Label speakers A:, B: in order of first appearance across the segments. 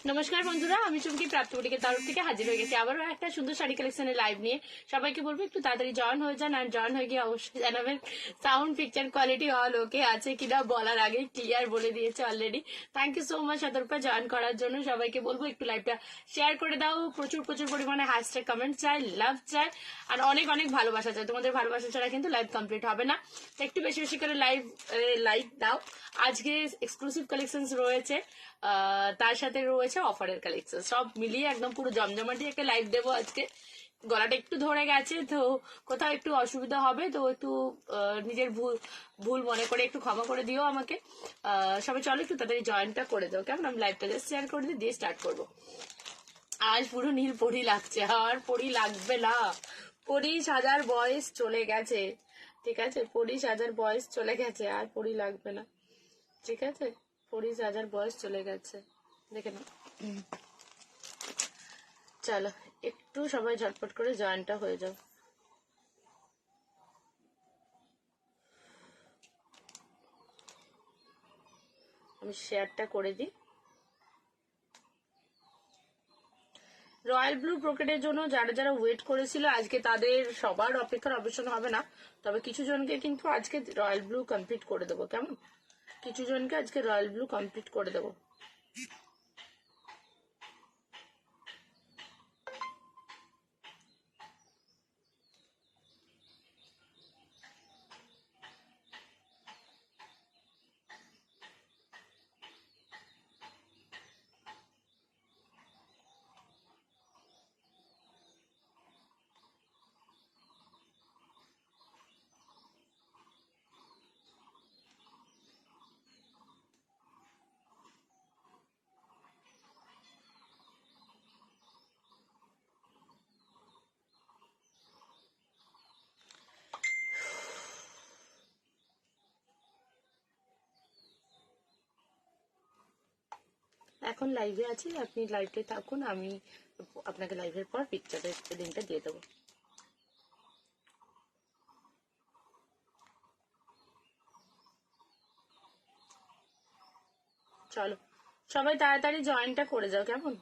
A: নমস্কার বন্ধুরা, আমি চুমকি প্রাপ্তবটিকের তরফ থেকে হাজির হয়ে গেছি আবারও একটা সুন্দর শাড়ি কালেকশনের লাইভ নিয়ে। সবাইকে বলবো একটু তাড়াতাড়ি জয়েন হয়ে যান, আর জয়েন হয়ে গিয়ে অবশ্যই জানাবেন sound picture quality all okay আছে কিনা। বলার আগে ক্লিয়ার বলে দিয়েছে already. Thank you so much Shatarupa join করার জন্য। সবাইকে বলবো একটু লাইভটা শেয়ার করে দাও, প্রচুর প্রচুর পরিমাণে হ্যাশট্যাগ কমেন্ট চাই, লাভ চাই, আর অনেক অনেক ভালোবাসা চাই। তোমাদের ভালোবাসা ছাড়া কিন্তু লাইভ কমপ্লিট হবে না, তো একটু বেশি বেশি করে লাইক দাও। আজকে এক্সক্লুসিভ কালেকশন রয়েছে, তার সাথে রয়েছে অফারের কালেকশন, সব মিলিয়ে একদম পুরো জমজমাটি একটা লাইভ দেবো আজকে। গলাটা একটু ধরে গেছে, তো কোথাও একটু অসুবিধা হবে, তো একটু নিজের ভুল মনে করে একটু ক্ষমা করে দিও আমাকে। সবাই চলো একটু তাড়াতাড়ি জয়েনটা করে দাও, কেমন? আমি লাইভটা জাস্ট শেয়ার করে দিয়ে স্টার্ট করবো। আজ পুরো নীল পরি লাগছে, আর পরি লাগবে না। পরি সাজার বয়স চলে গেছে, ঠিক আছে? পরি সাজার বয়স চলে গেছে, আর পরি লাগবে না, ঠিক আছে? পরি সাজার বয়স চলে গেছে, দেখে নাও। চলো একটু সবাই ঝটপট করে জয়েনটা হয়ে যাও। আমি শেয়ারটা করে দিই। রয়্যাল ব্লু ব্রোকেটের জন্য যারা যারা ওয়েট করেছিল, আজকে তাদের সবার অপেক্ষার অবসান হবে না, তবে কিছু জনকে কিন্তু আজকে রয়্যাল ব্লু কমপ্লিট করে দেবো, কেমন? কিছু জনকে আজকে রয়্যাল ব্লু কমপ্লিট করে দেবো। এখন লাইভে আছি, আপনি লাইভে থাকুন, আমি আপনাকে লাইভের পর পিকচারের লিঙ্কটা দিয়ে দেবো। চলো সবাই তাড়াতাড়ি জয়েনটা করে যাও, কেমন?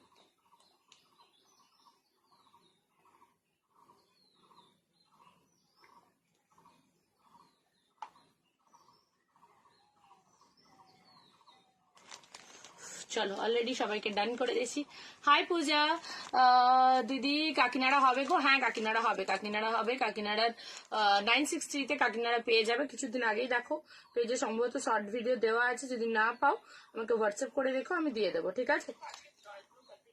A: চলো অলরেডি সবাইকে ডান করে দিয়েছি। হাই পূজা দিদি, কাকিনাড়া হবে গো? হ্যাঁ কাকিনাড়া হবে, কাকিনাড়া হবে। কাকিনাড়ার 963-তে কাকিনাড়া পেয়ে যাবে। কিছুদিন আগেই দেখো পেজে সম্ভবত শর্ট ভিডিও দেওয়া আছে, যদি না পাও আমাকে হোয়াটসঅ্যাপ করে দেখো, আমি দিয়ে দেবো, ঠিক আছে?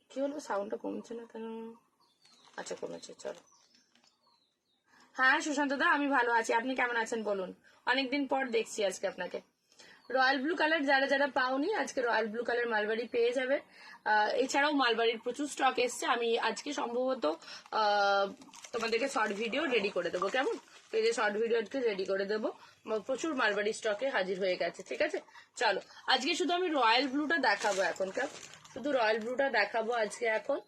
A: কি হলো, সাউন্ডটা কমছে না কেন? আচ্ছা কমেছে, চলো। হ্যাঁ সুশান্ত দা, আমি ভালো আছি, আপনি কেমন আছেন বলুন? অনেকদিন পর দেখছি আজকে আপনাকে। রয়্যাল ব্লু কালার যারা যারা পাওনি, আজকে রয়্যাল ব্লু কালার মালবাড়ি পেয়ে যাবে। এছাড়াও মালবাড়ির প্রচুর স্টক এসছে, আমি আজকে সম্ভবত তোমাদেরকে শর্ট ভিডিও রেডি করে দেবো, কেমন? পেজে শর্ট ভিডিও আজকে রেডি করে দেবো। প্রচুর মালবাড়ি স্টকে হাজির হয়ে গেছে, ঠিক আছে? চলো আজকে শুধু আমি রয়্যাল ব্লুটা দেখাবো এখন, কেমন? শুধু রয়্যাল ব্লুটা দেখাবো আজকে এখন।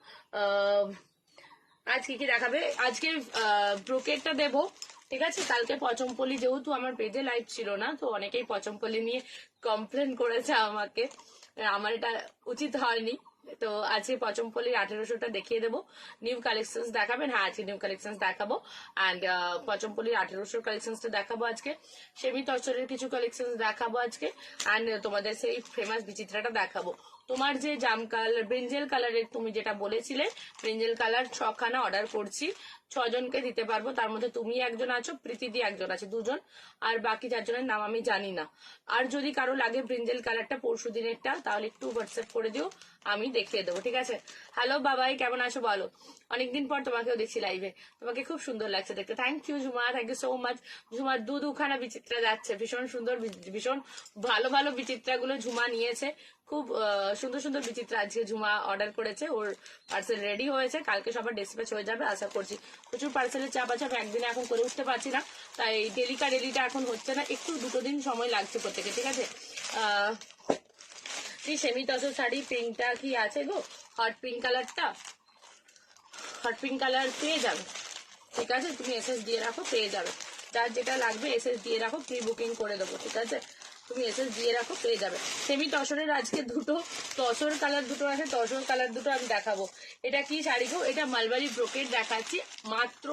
A: আজকে কি দেখাবে? আজকে ব্রোকেটটা দেবো, ঠিক আছে? কালকে পচমপল্লি, যেহেতু আমার পেজে লাইভ ছিল না, তো অনেকেই পচমপল্লি নিয়ে কমপ্লেন করেছে আমাকে, আমার এটা উচিত হয়নি। তো আজকে পচমপল্লির 1800টা দেখিয়ে দেবো। নিউ কালেকশন দেখাবেন? হ্যাঁ আজকে নিউ কালেকশন দেখাবো। অ্যান্ড পচমপল্লির 1800 কালেকশনটা দেখাবো আজকে। সেমি তসরের কিছু কালেকশন দেখাবো আজকে। অ্যান্ড তোমাদের সেই ফেমাস বিচিত্রাটা দেখাবো। তোমার যে জাম কালার, ব্রিঞ্জেল কালারের তুমি যেটা বলেছিলে, ব্রিঞ্জেল কালার 6খানা অর্ডার করছি, 6 জনকে দিতে পারবো। তার মধ্যে তুমি একজন আছো, প্রীতিদি একজন আছে, 2জন, আর বাকি 4 জনের নাম আমি জানি না। আর যদি কারো লাগে ব্রিঞ্জেল কালারটা পরশু দিনেরটা, তাহলে একটু হোয়াটসঅ্যাপ করে দিও, আমি দেখিয়ে দেবো, ঠিক আছে? হ্যালো বাবাই, কেমন আছো বলো? অনেকদিন পর তোমাকেও দেখছি লাইভে, তোমাকে খুব সুন্দর লাগছে দেখতে। Thank you Jhuma, thank you so much. ঝুমার দুখানা বিচিত্রা যাচ্ছে, ভীষণ সুন্দর, ভীষণ ভালো ভালো বিচিত্রাগুলো ঝুমা নিয়েছে। খুব সুন্দর সুন্দর বিচিত্রা আজকে ঝুমা অর্ডার করেছে, ওর পার্সেল রেডি হয়েছে, কালকে সবার ডিসপ্যাচ হয়ে যাবে আশা করছি। প্রচুর পার্সেলের চাপ আছে, আমি একদিনে এখন করে উঠতে পারছি না, তাই ডেলিটা এখন হচ্ছে না, একটু 2 দিন সময় লাগছে প্রত্যেকে, ঠিক আছে? সেমি তসর শাড়ি পিঙ্কটা কি আছে গো? হট পিঙ্ক কালারটা, হট পিঙ্ক কালার পেয়ে যাবে, ঠিক আছে? তুমি এসএস দিয়ে রাখো, পেয়ে যাবে। যার যেটা লাগবে এসএস দিয়ে রাখো, প্রি বুকিং করে দেবো, ঠিক আছে? তুমি এসএস দিয়ে রাখো, পেয়ে যাবে। সেমি তসরের আজকে দুটো তসর কালার দুটো আছে, তসর কালার দুটো আমি দেখাবো। এটা কি শাড়ি গো? এটা মালবারি ব্রোকেট দেখাচ্ছি, মাত্র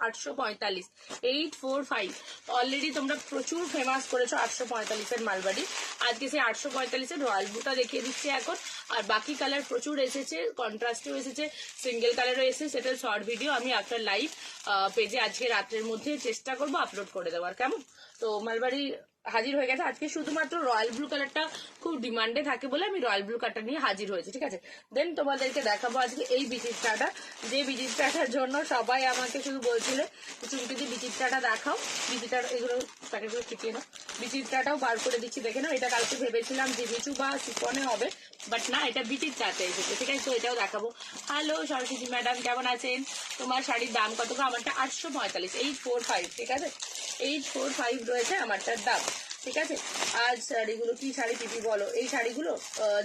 A: 845, 845। অলরেডি তোমরা প্রচুর ফেমাস করেছো 845-এর মালবারি। আজকে সেই 845-এর রয়্যাল ব্লুটা দেখিয়ে দিচ্ছি এখন। আর বাকি কালার প্রচুর এসেছে, কন্ট্রাস্টেও এসেছে, সিঙ্গেল কালারও এসেছে। সেটার শর্ট ভিডিও আমি আফটার লাইভ পেজে আজকে রাত্রের মধ্যে চেষ্টা করবো আপলোড করে দেওয়ার, কেমন? তো মালবারি হাজির হয়ে গেছে। আজকে শুধুমাত্র রয়্যাল ব্লু কালারটা খুব ডিমান্ডে থাকে বলে আমি রয়্যাল ব্লু কালারটা নিয়ে হাজির হয়েছি, ঠিক আছে? দেন তোমাদেরকে দেখাবো আজকে এই বিচিত্রাটা, যে বিচিত্রাটার জন্য সবাই আমাকে শুধু বলছিলে চুমকিদি বিচিত্রাটা দেখাও, বিচিত্রা এগুলো প্যাকেটগুলো খিচিয়ে নাও, বিচিত্রাটাও বার করে দিচ্ছি, দেখে নাও। এটা কালকে ভেবেছিলাম যে জিচু বা সিফনে হবে, বাট না, এটা বিচিত্রাতে এসেছে, ঠিক আছে? তো এটাও দেখাবো। হ্যালো সরস্বতী ম্যাডাম, কেমন আছেন? তোমার শাড়ির দাম কত? আমারটা 845, 845, ঠিক আছে? 845 রয়েছে আমারটার দাম, ঠিক আছে? আজ শাড়িগুলো কি শাড়ি পিপি বলো? এই শাড়িগুলো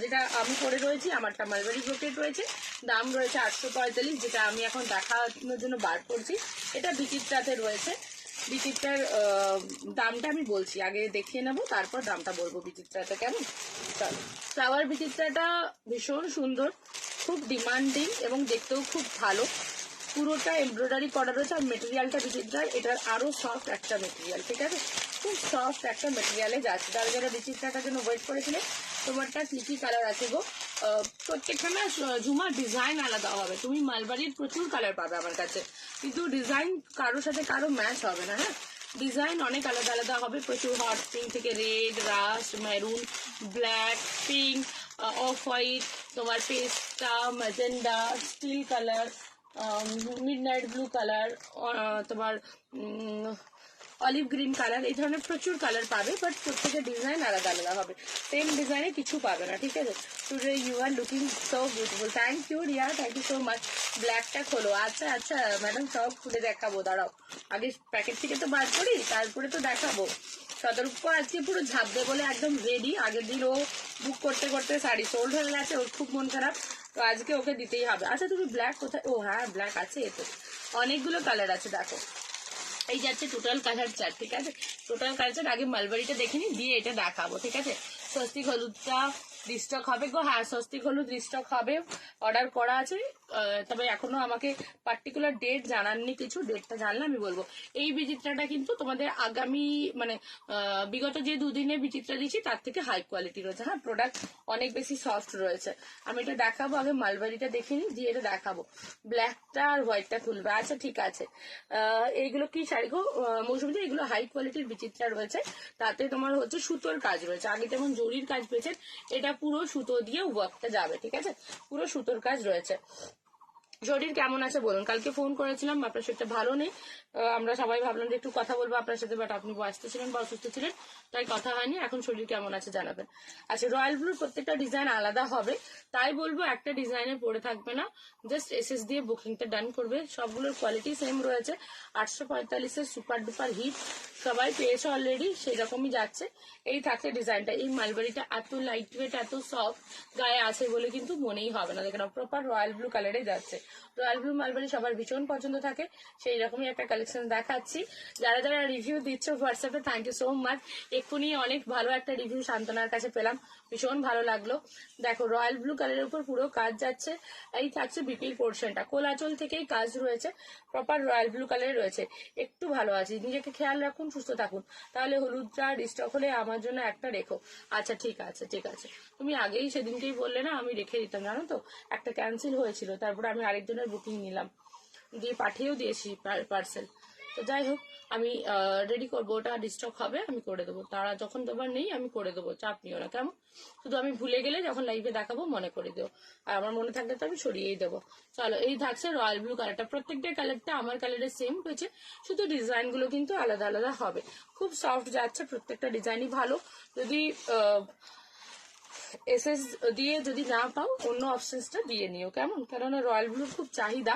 A: যেটা আমি পরে রয়েছি, আমারটা মালবারি ব্রোকেট রয়েছে, দাম রয়েছে 845, যেটা আমি এখন দেখানোর জন্য বার করছি। এটা বিচিত্রাতে রয়েছে। বিচিত্রার দামটা আমি বলছি, আগে দেখিয়ে নেবো, তারপর দামটা বলবো বিচিত্রাতে, কেমন? চলো। ফ্লাওয়ার বিচিত্রাটা ভীষণ সুন্দর, খুব ডিমান্ডিং এবং দেখতেও খুব ভালো। পুরোটা এমব্রয়ডারি করা রয়েছে। আর মেটেরিয়ালটা বিচিত্রার, এটার আরো সফট একটা মেটেরিয়াল, ঠিক আছে? খুব সফট একটা মেটেরিয়ালে যাচ্ছে। যারা যারা বিচিত্রাটার জন্য ওয়েট করেছিলে, তোমারটা কি কি কালার আছে গো? প্রত্যেকটা না ঝুমার ডিজাইন আলাদা হবে। তুমি মালবারির প্রচুর কালার পাবে আমার কাছে, কিন্তু ডিজাইন কারোর সাথে কারো ম্যাচ হবে না, হ্যাঁ? ডিজাইন অনেক আলাদা আলাদা হবে, প্রচুর হট পিঙ্ক থেকে red, rust, maroon, black, pink, off white, তোমার পেস্টা, magenta, steel colour, midnight blue colour, তোমার অলিভ গ্রিন কালার, এই ধরনের প্রচুর কালার পাবে, বাট প্রত্যেকের ডিজাইন আলাদা আলাদা হবে, সেম ডিজাইনে কিছু পাবে না, ঠিক আছে? Today you are looking so beautiful. Thank you Riya, thank you so much. ব্ল্যাকটা খোলো। আচ্ছা আচ্ছা ম্যাডাম, সব খুলে দেখাবো, দাঁড়াও আগে প্যাকেট থেকে তো বার করি, তারপরে তো দেখাবো। সতর্ক আজকে পুরো ঝাপবে বলে একদম রেডি। আগের দিন ও বুক করতে করতে শাড়ি সোল্ড হয়ে গেছে, ওর খুব মন খারাপ, তো আজকে ওকে দিতেই হবে। আচ্ছা তুমি ব্ল্যাক কোথায়? ও হ্যাঁ, ব্ল্যাক আছে, এতে অনেকগুলো কালার আছে, দেখো এই যাচ্ছে টোটাল কালার চার্ট, ঠিক আছে? টোটাল কালার চার্ট আগে মালবারিটা দেখে নি, দিয়ে এটা দেখাবো, ঠিক আছে? স্বস্তিক হলুদটা রিস্টক হবে গো, হ্যাঁ স্বস্তিক হলুদ রিস্টক হবে, অর্ডার করা আছে। তবে এখনো আমাকে পার্টিকুলার ডেট জানাননি, কিছু ডেটটা জানলে আমি বলবো। এই বিচিত্রাটা কিন্তু তোমাদের আগামী মানে বিগত যে দুদিনে বিচিত্রা দিচ্ছি তার থেকে হাই কোয়ালিটি রয়েছে, হ্যাঁ? প্রোডাক্ট অনেক বেশি সফট রয়েছে। আমি এটা দেখাবো, আগে মালবারিটা দেখে নিই, দিয়ে এটা দেখাবো। ব্ল্যাকটা আর হোয়াইটটা খুলবে, আচ্ছা ঠিক আছে। এইগুলো কি শাড়ি গো মৌসুমী? এগুলো হাই কোয়ালিটির বিচিত্রা রয়েছে, তাতে তোমার হচ্ছে সুতোর কাজ রয়েছে। আগে যেমন জরির কাজ পেয়েছেন, এটা পুরো সুতো দিয়ে ওয়ার্কটা যাবে, ঠিক আছে? পুরো সুতোর কাজ রয়েছে। শরীর কেমন আছে বলুন? কালকে ফোন করেছিলাম, আপনার শরীরটা ভালো নেই, আমরা সবাই ভাবলাম যে একটু কথা বলবো আপনার সাথে, বাট আপনি ব্যস্ত ছিলেন বা অসুস্থ ছিলেন, তাই কথা হয়নি। এখন শরীর কেমন আছে জানাবেন। আচ্ছা, রয়্যাল ব্লুর প্রত্যেকটা ডিজাইন আলাদা হবে, তাই বলবো একটা ডিজাইনে পড়ে থাকবে না, জাস্ট এসএস দিয়ে বুকিংটা ডান করবে। সবগুলোর কোয়ালিটি সেম রয়েছে। 845-এর সুপার ডুপার হিট সবাই পেয়েছে অলরেডি, সেই রকমই যাচ্ছে। এই থাকছে ডিজাইনটা। এই মালবারিটা এত লাইট ওয়েট, এত সফট, গায়ে আছে বলে কিন্তু মনেই হবে না, দেখেন প্রপার রয়্যাল ব্লু কালারে যাচ্ছে। রয়্যাল ব্লু মালবারি সবার ভীষণ পছন্দ থাকে, সেই রকমই একটা কালেকশন দেখাচ্ছি। যারা যারা রিভিউ দিচ্ছ হোয়াটসঅ্যাপে, থ্যাংক ইউ সো মাচ। এক্ষুনি অনেক ভালো একটা রিভিউ সান্ত্বনার কাছে পেলাম, ভীষণ ভালো লাগলো। দেখো রয়্যাল ব্লু কালারের উপর পুরো কাজ যাচ্ছে। এই থাকছে বিপির পোর্শনটা, কোলাচল থেকেই কাজ রয়েছে, প্রপার রয়্যাল ব্লু কালারে রয়েছে। একটু ভালো আছে, নিজেকে খেয়াল রাখুন, সুস্থ থাকুন। তাহলে হলুদটা রিস্টক হলে আমার জন্য একটা রেখো। আচ্ছা ঠিক আছে, ঠিক আছে, তুমি আগেই সেদিনকেই বললে না, আমি রেখে দিতাম, জানো তো? একটা ক্যান্সেল হয়েছিল, তারপরে আমি আরেকজনের বুকিং নিলাম, দিয়ে পাঠিয়েও দিয়েছি পার্সেল। তো যাই হোক, আমি রেডি করবো, ওটা ডিস্টক হবে, আমি করে দেবো। তারা যখন তোমার নেই আমি করে দেবো, চাপ নিও না, কেমন? শুধু আমি ভুলে গেলে যখন লাইভে দেখাবো মনে করে দেবো, আর আমার মনে থাকলে তো আমি সরিয়েই দেবো। চলো, এই থাকছে রয়্যাল ব্লু কালারটা। প্রত্যেকটা কালারটা আমার কালারের সেম হয়েছে, শুধু ডিজাইন গুলো কিন্তু আলাদা আলাদা হবে। খুব সফট যাচ্ছে, প্রত্যেকটা ডিজাইনই ভালো। যদি এসএস দিয়ে যদি না পাও, অন্য অপশনসটা দিয়ে নিও, কেমন? কেননা রয়্যাল ব্লুর খুব চাহিদা,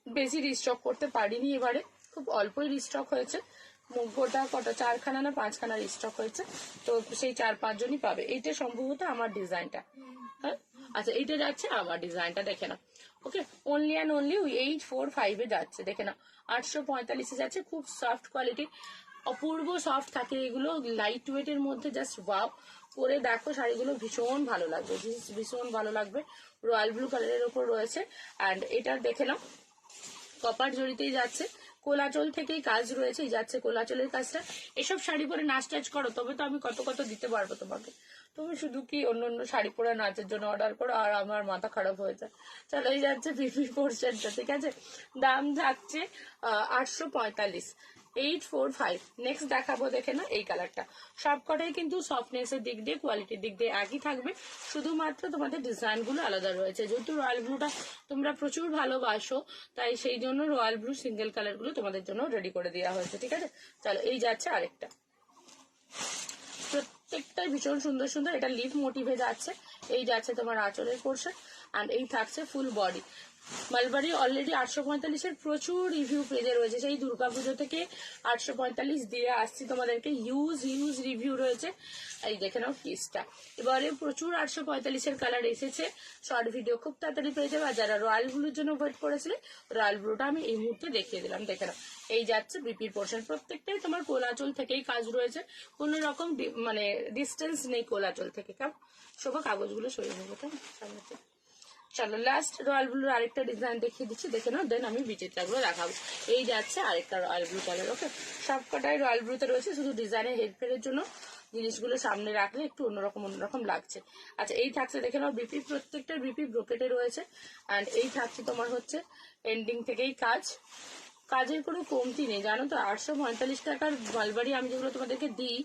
A: বেশি রিস্টক করতে পারিনি এবারে, খুব অল্পই রিস্টক হয়েছে। গোটা কটা 4খানা না 5খানা রিস্টক হয়েছে, তো সেই 4-5 জনই পাবে। এইটা সম্ভবত আমার ডিজাইনটা, হ্যাঁ? আচ্ছা, এইটা যাচ্ছে আমার ডিজাইনটা, দেখে না। ওকে, অনলি অ্যান্ড অনলি 845-এ যাচ্ছে, দেখে না। 845-এ যাচ্ছে, খুব সফট কোয়ালিটি। অপূর্ব সফট থাকে এগুলো, লাইট ওয়েটের মধ্যে জাস্ট ওয়াও। পরে দেখো শাড়িগুলো ভীষণ ভালো লাগবে, ভীষণ ভালো লাগবে। রয়্যাল ব্লু কালারের ওপর রয়েছে। অ্যান্ড এটা দেখে নাও, কপার জড়িতেই যাচ্ছে, কোলাচল থেকেই কাজ রয়েছে, এই যাচ্ছে কোলাচলের কাজটা। এসব শাড়ি পরে নাচ টাচ করো, তবে তো আমি কত কত দিতে পারবো তোমাকে। তুমি শুধু কি অন্য অন্য শাড়ি পরে নাচের জন্য অর্ডার করো আর আমার মাথা খারাপ হয়ে যায়। চলো, এই যাচ্ছে বিপি পোর্শনটা, ঠিক আছে। দাম থাকছে 845, 845। নেক্সট দেখাবো, দেখে না এই কালারটা। সবকটাই কিন্তু সফটনেসের দিক দিয়ে, কোয়ালিটির দিক দিয়ে একই থাকবে, শুধুমাত্র তোমাদের ডিজাইন গুলো আলাদা রয়েছে। যেহেতু রয়্যাল ব্লুটা তোমরা প্রচুর ভালোবাসো, তাই সেই জন্য রয়্যাল ব্লু সিঙ্গেল কালার গুলো তোমাদের জন্য রেডি করে দেওয়া হয়েছে, ঠিক আছে। চলো, এই যাচ্ছে আরেকটা। প্রত্যেকটাই ভীষণ সুন্দর সুন্দর। এটা লিফ মোটিভে যাচ্ছে, এই যাচ্ছে তোমার আঁচলের পোর্শন, অ্যান্ড এই থাকছে ফুল বডি। মালবারি অলরেডি 845-এর প্রচুর রিভিউ পেজে রয়েছে, সেই দুর্গাপুজো থেকে 845 দিয়ে আসছি তোমাদেরকে। হিউজ রিভিউ রয়েছে, এই দেখে নাও পিসটা। এবারে প্রচুর 845-এর কালার এসেছে, শর্ট ভিডিও খুব তাড়াতাড়ি পেয়ে যাবে। আর যারা রয়্যাল ব্লুর জন্য ওয়েট করেছিলে, রয়্যাল ব্লুটা আমি এই মুহূর্তে দেখিয়ে দিলাম, দেখে নাও। এই যাচ্ছে বিপির পোর্শন, প্রত্যেকটাই তোমার কোলাচল থেকেই কাজ রয়েছে, কোনো রকম মানে ডিস্টেন্স নেই কোলাচল থেকে। কেমন শোভা, কাগজগুলো সরিয়ে নেবো কেমন সামনে। চলো, লাস্ট রয়্যাল ব্লুর আরেকটা ডিজাইন দেখিয়ে দিচ্ছি, দেখে নাও, দেন আমি বিচিত্রাগুলো দেখাবো। এই যাচ্ছে আরেকটা রয়্যাল ব্লু কালার। ওকে, সবকটাই রয়্যাল ব্লুতে রয়েছে, শুধু ডিজাইনের হেরফেরের জন্য জিনিসগুলো সামনে রাখলে একটু অন্যরকম লাগছে। আচ্ছা, এই থাকছে দেখে নাও বিপি, প্রত্যেকটার বিপি ব্রোকেটে রয়েছে। অ্যান্ড এই থাকছে তোমার হচ্ছে এন্ডিং থেকেই কাজ, কাজের কোনো কমতি নেই, জানো তো। 845 টাকার মালবাড়ি আমি যেগুলো তোমাদেরকে দিই,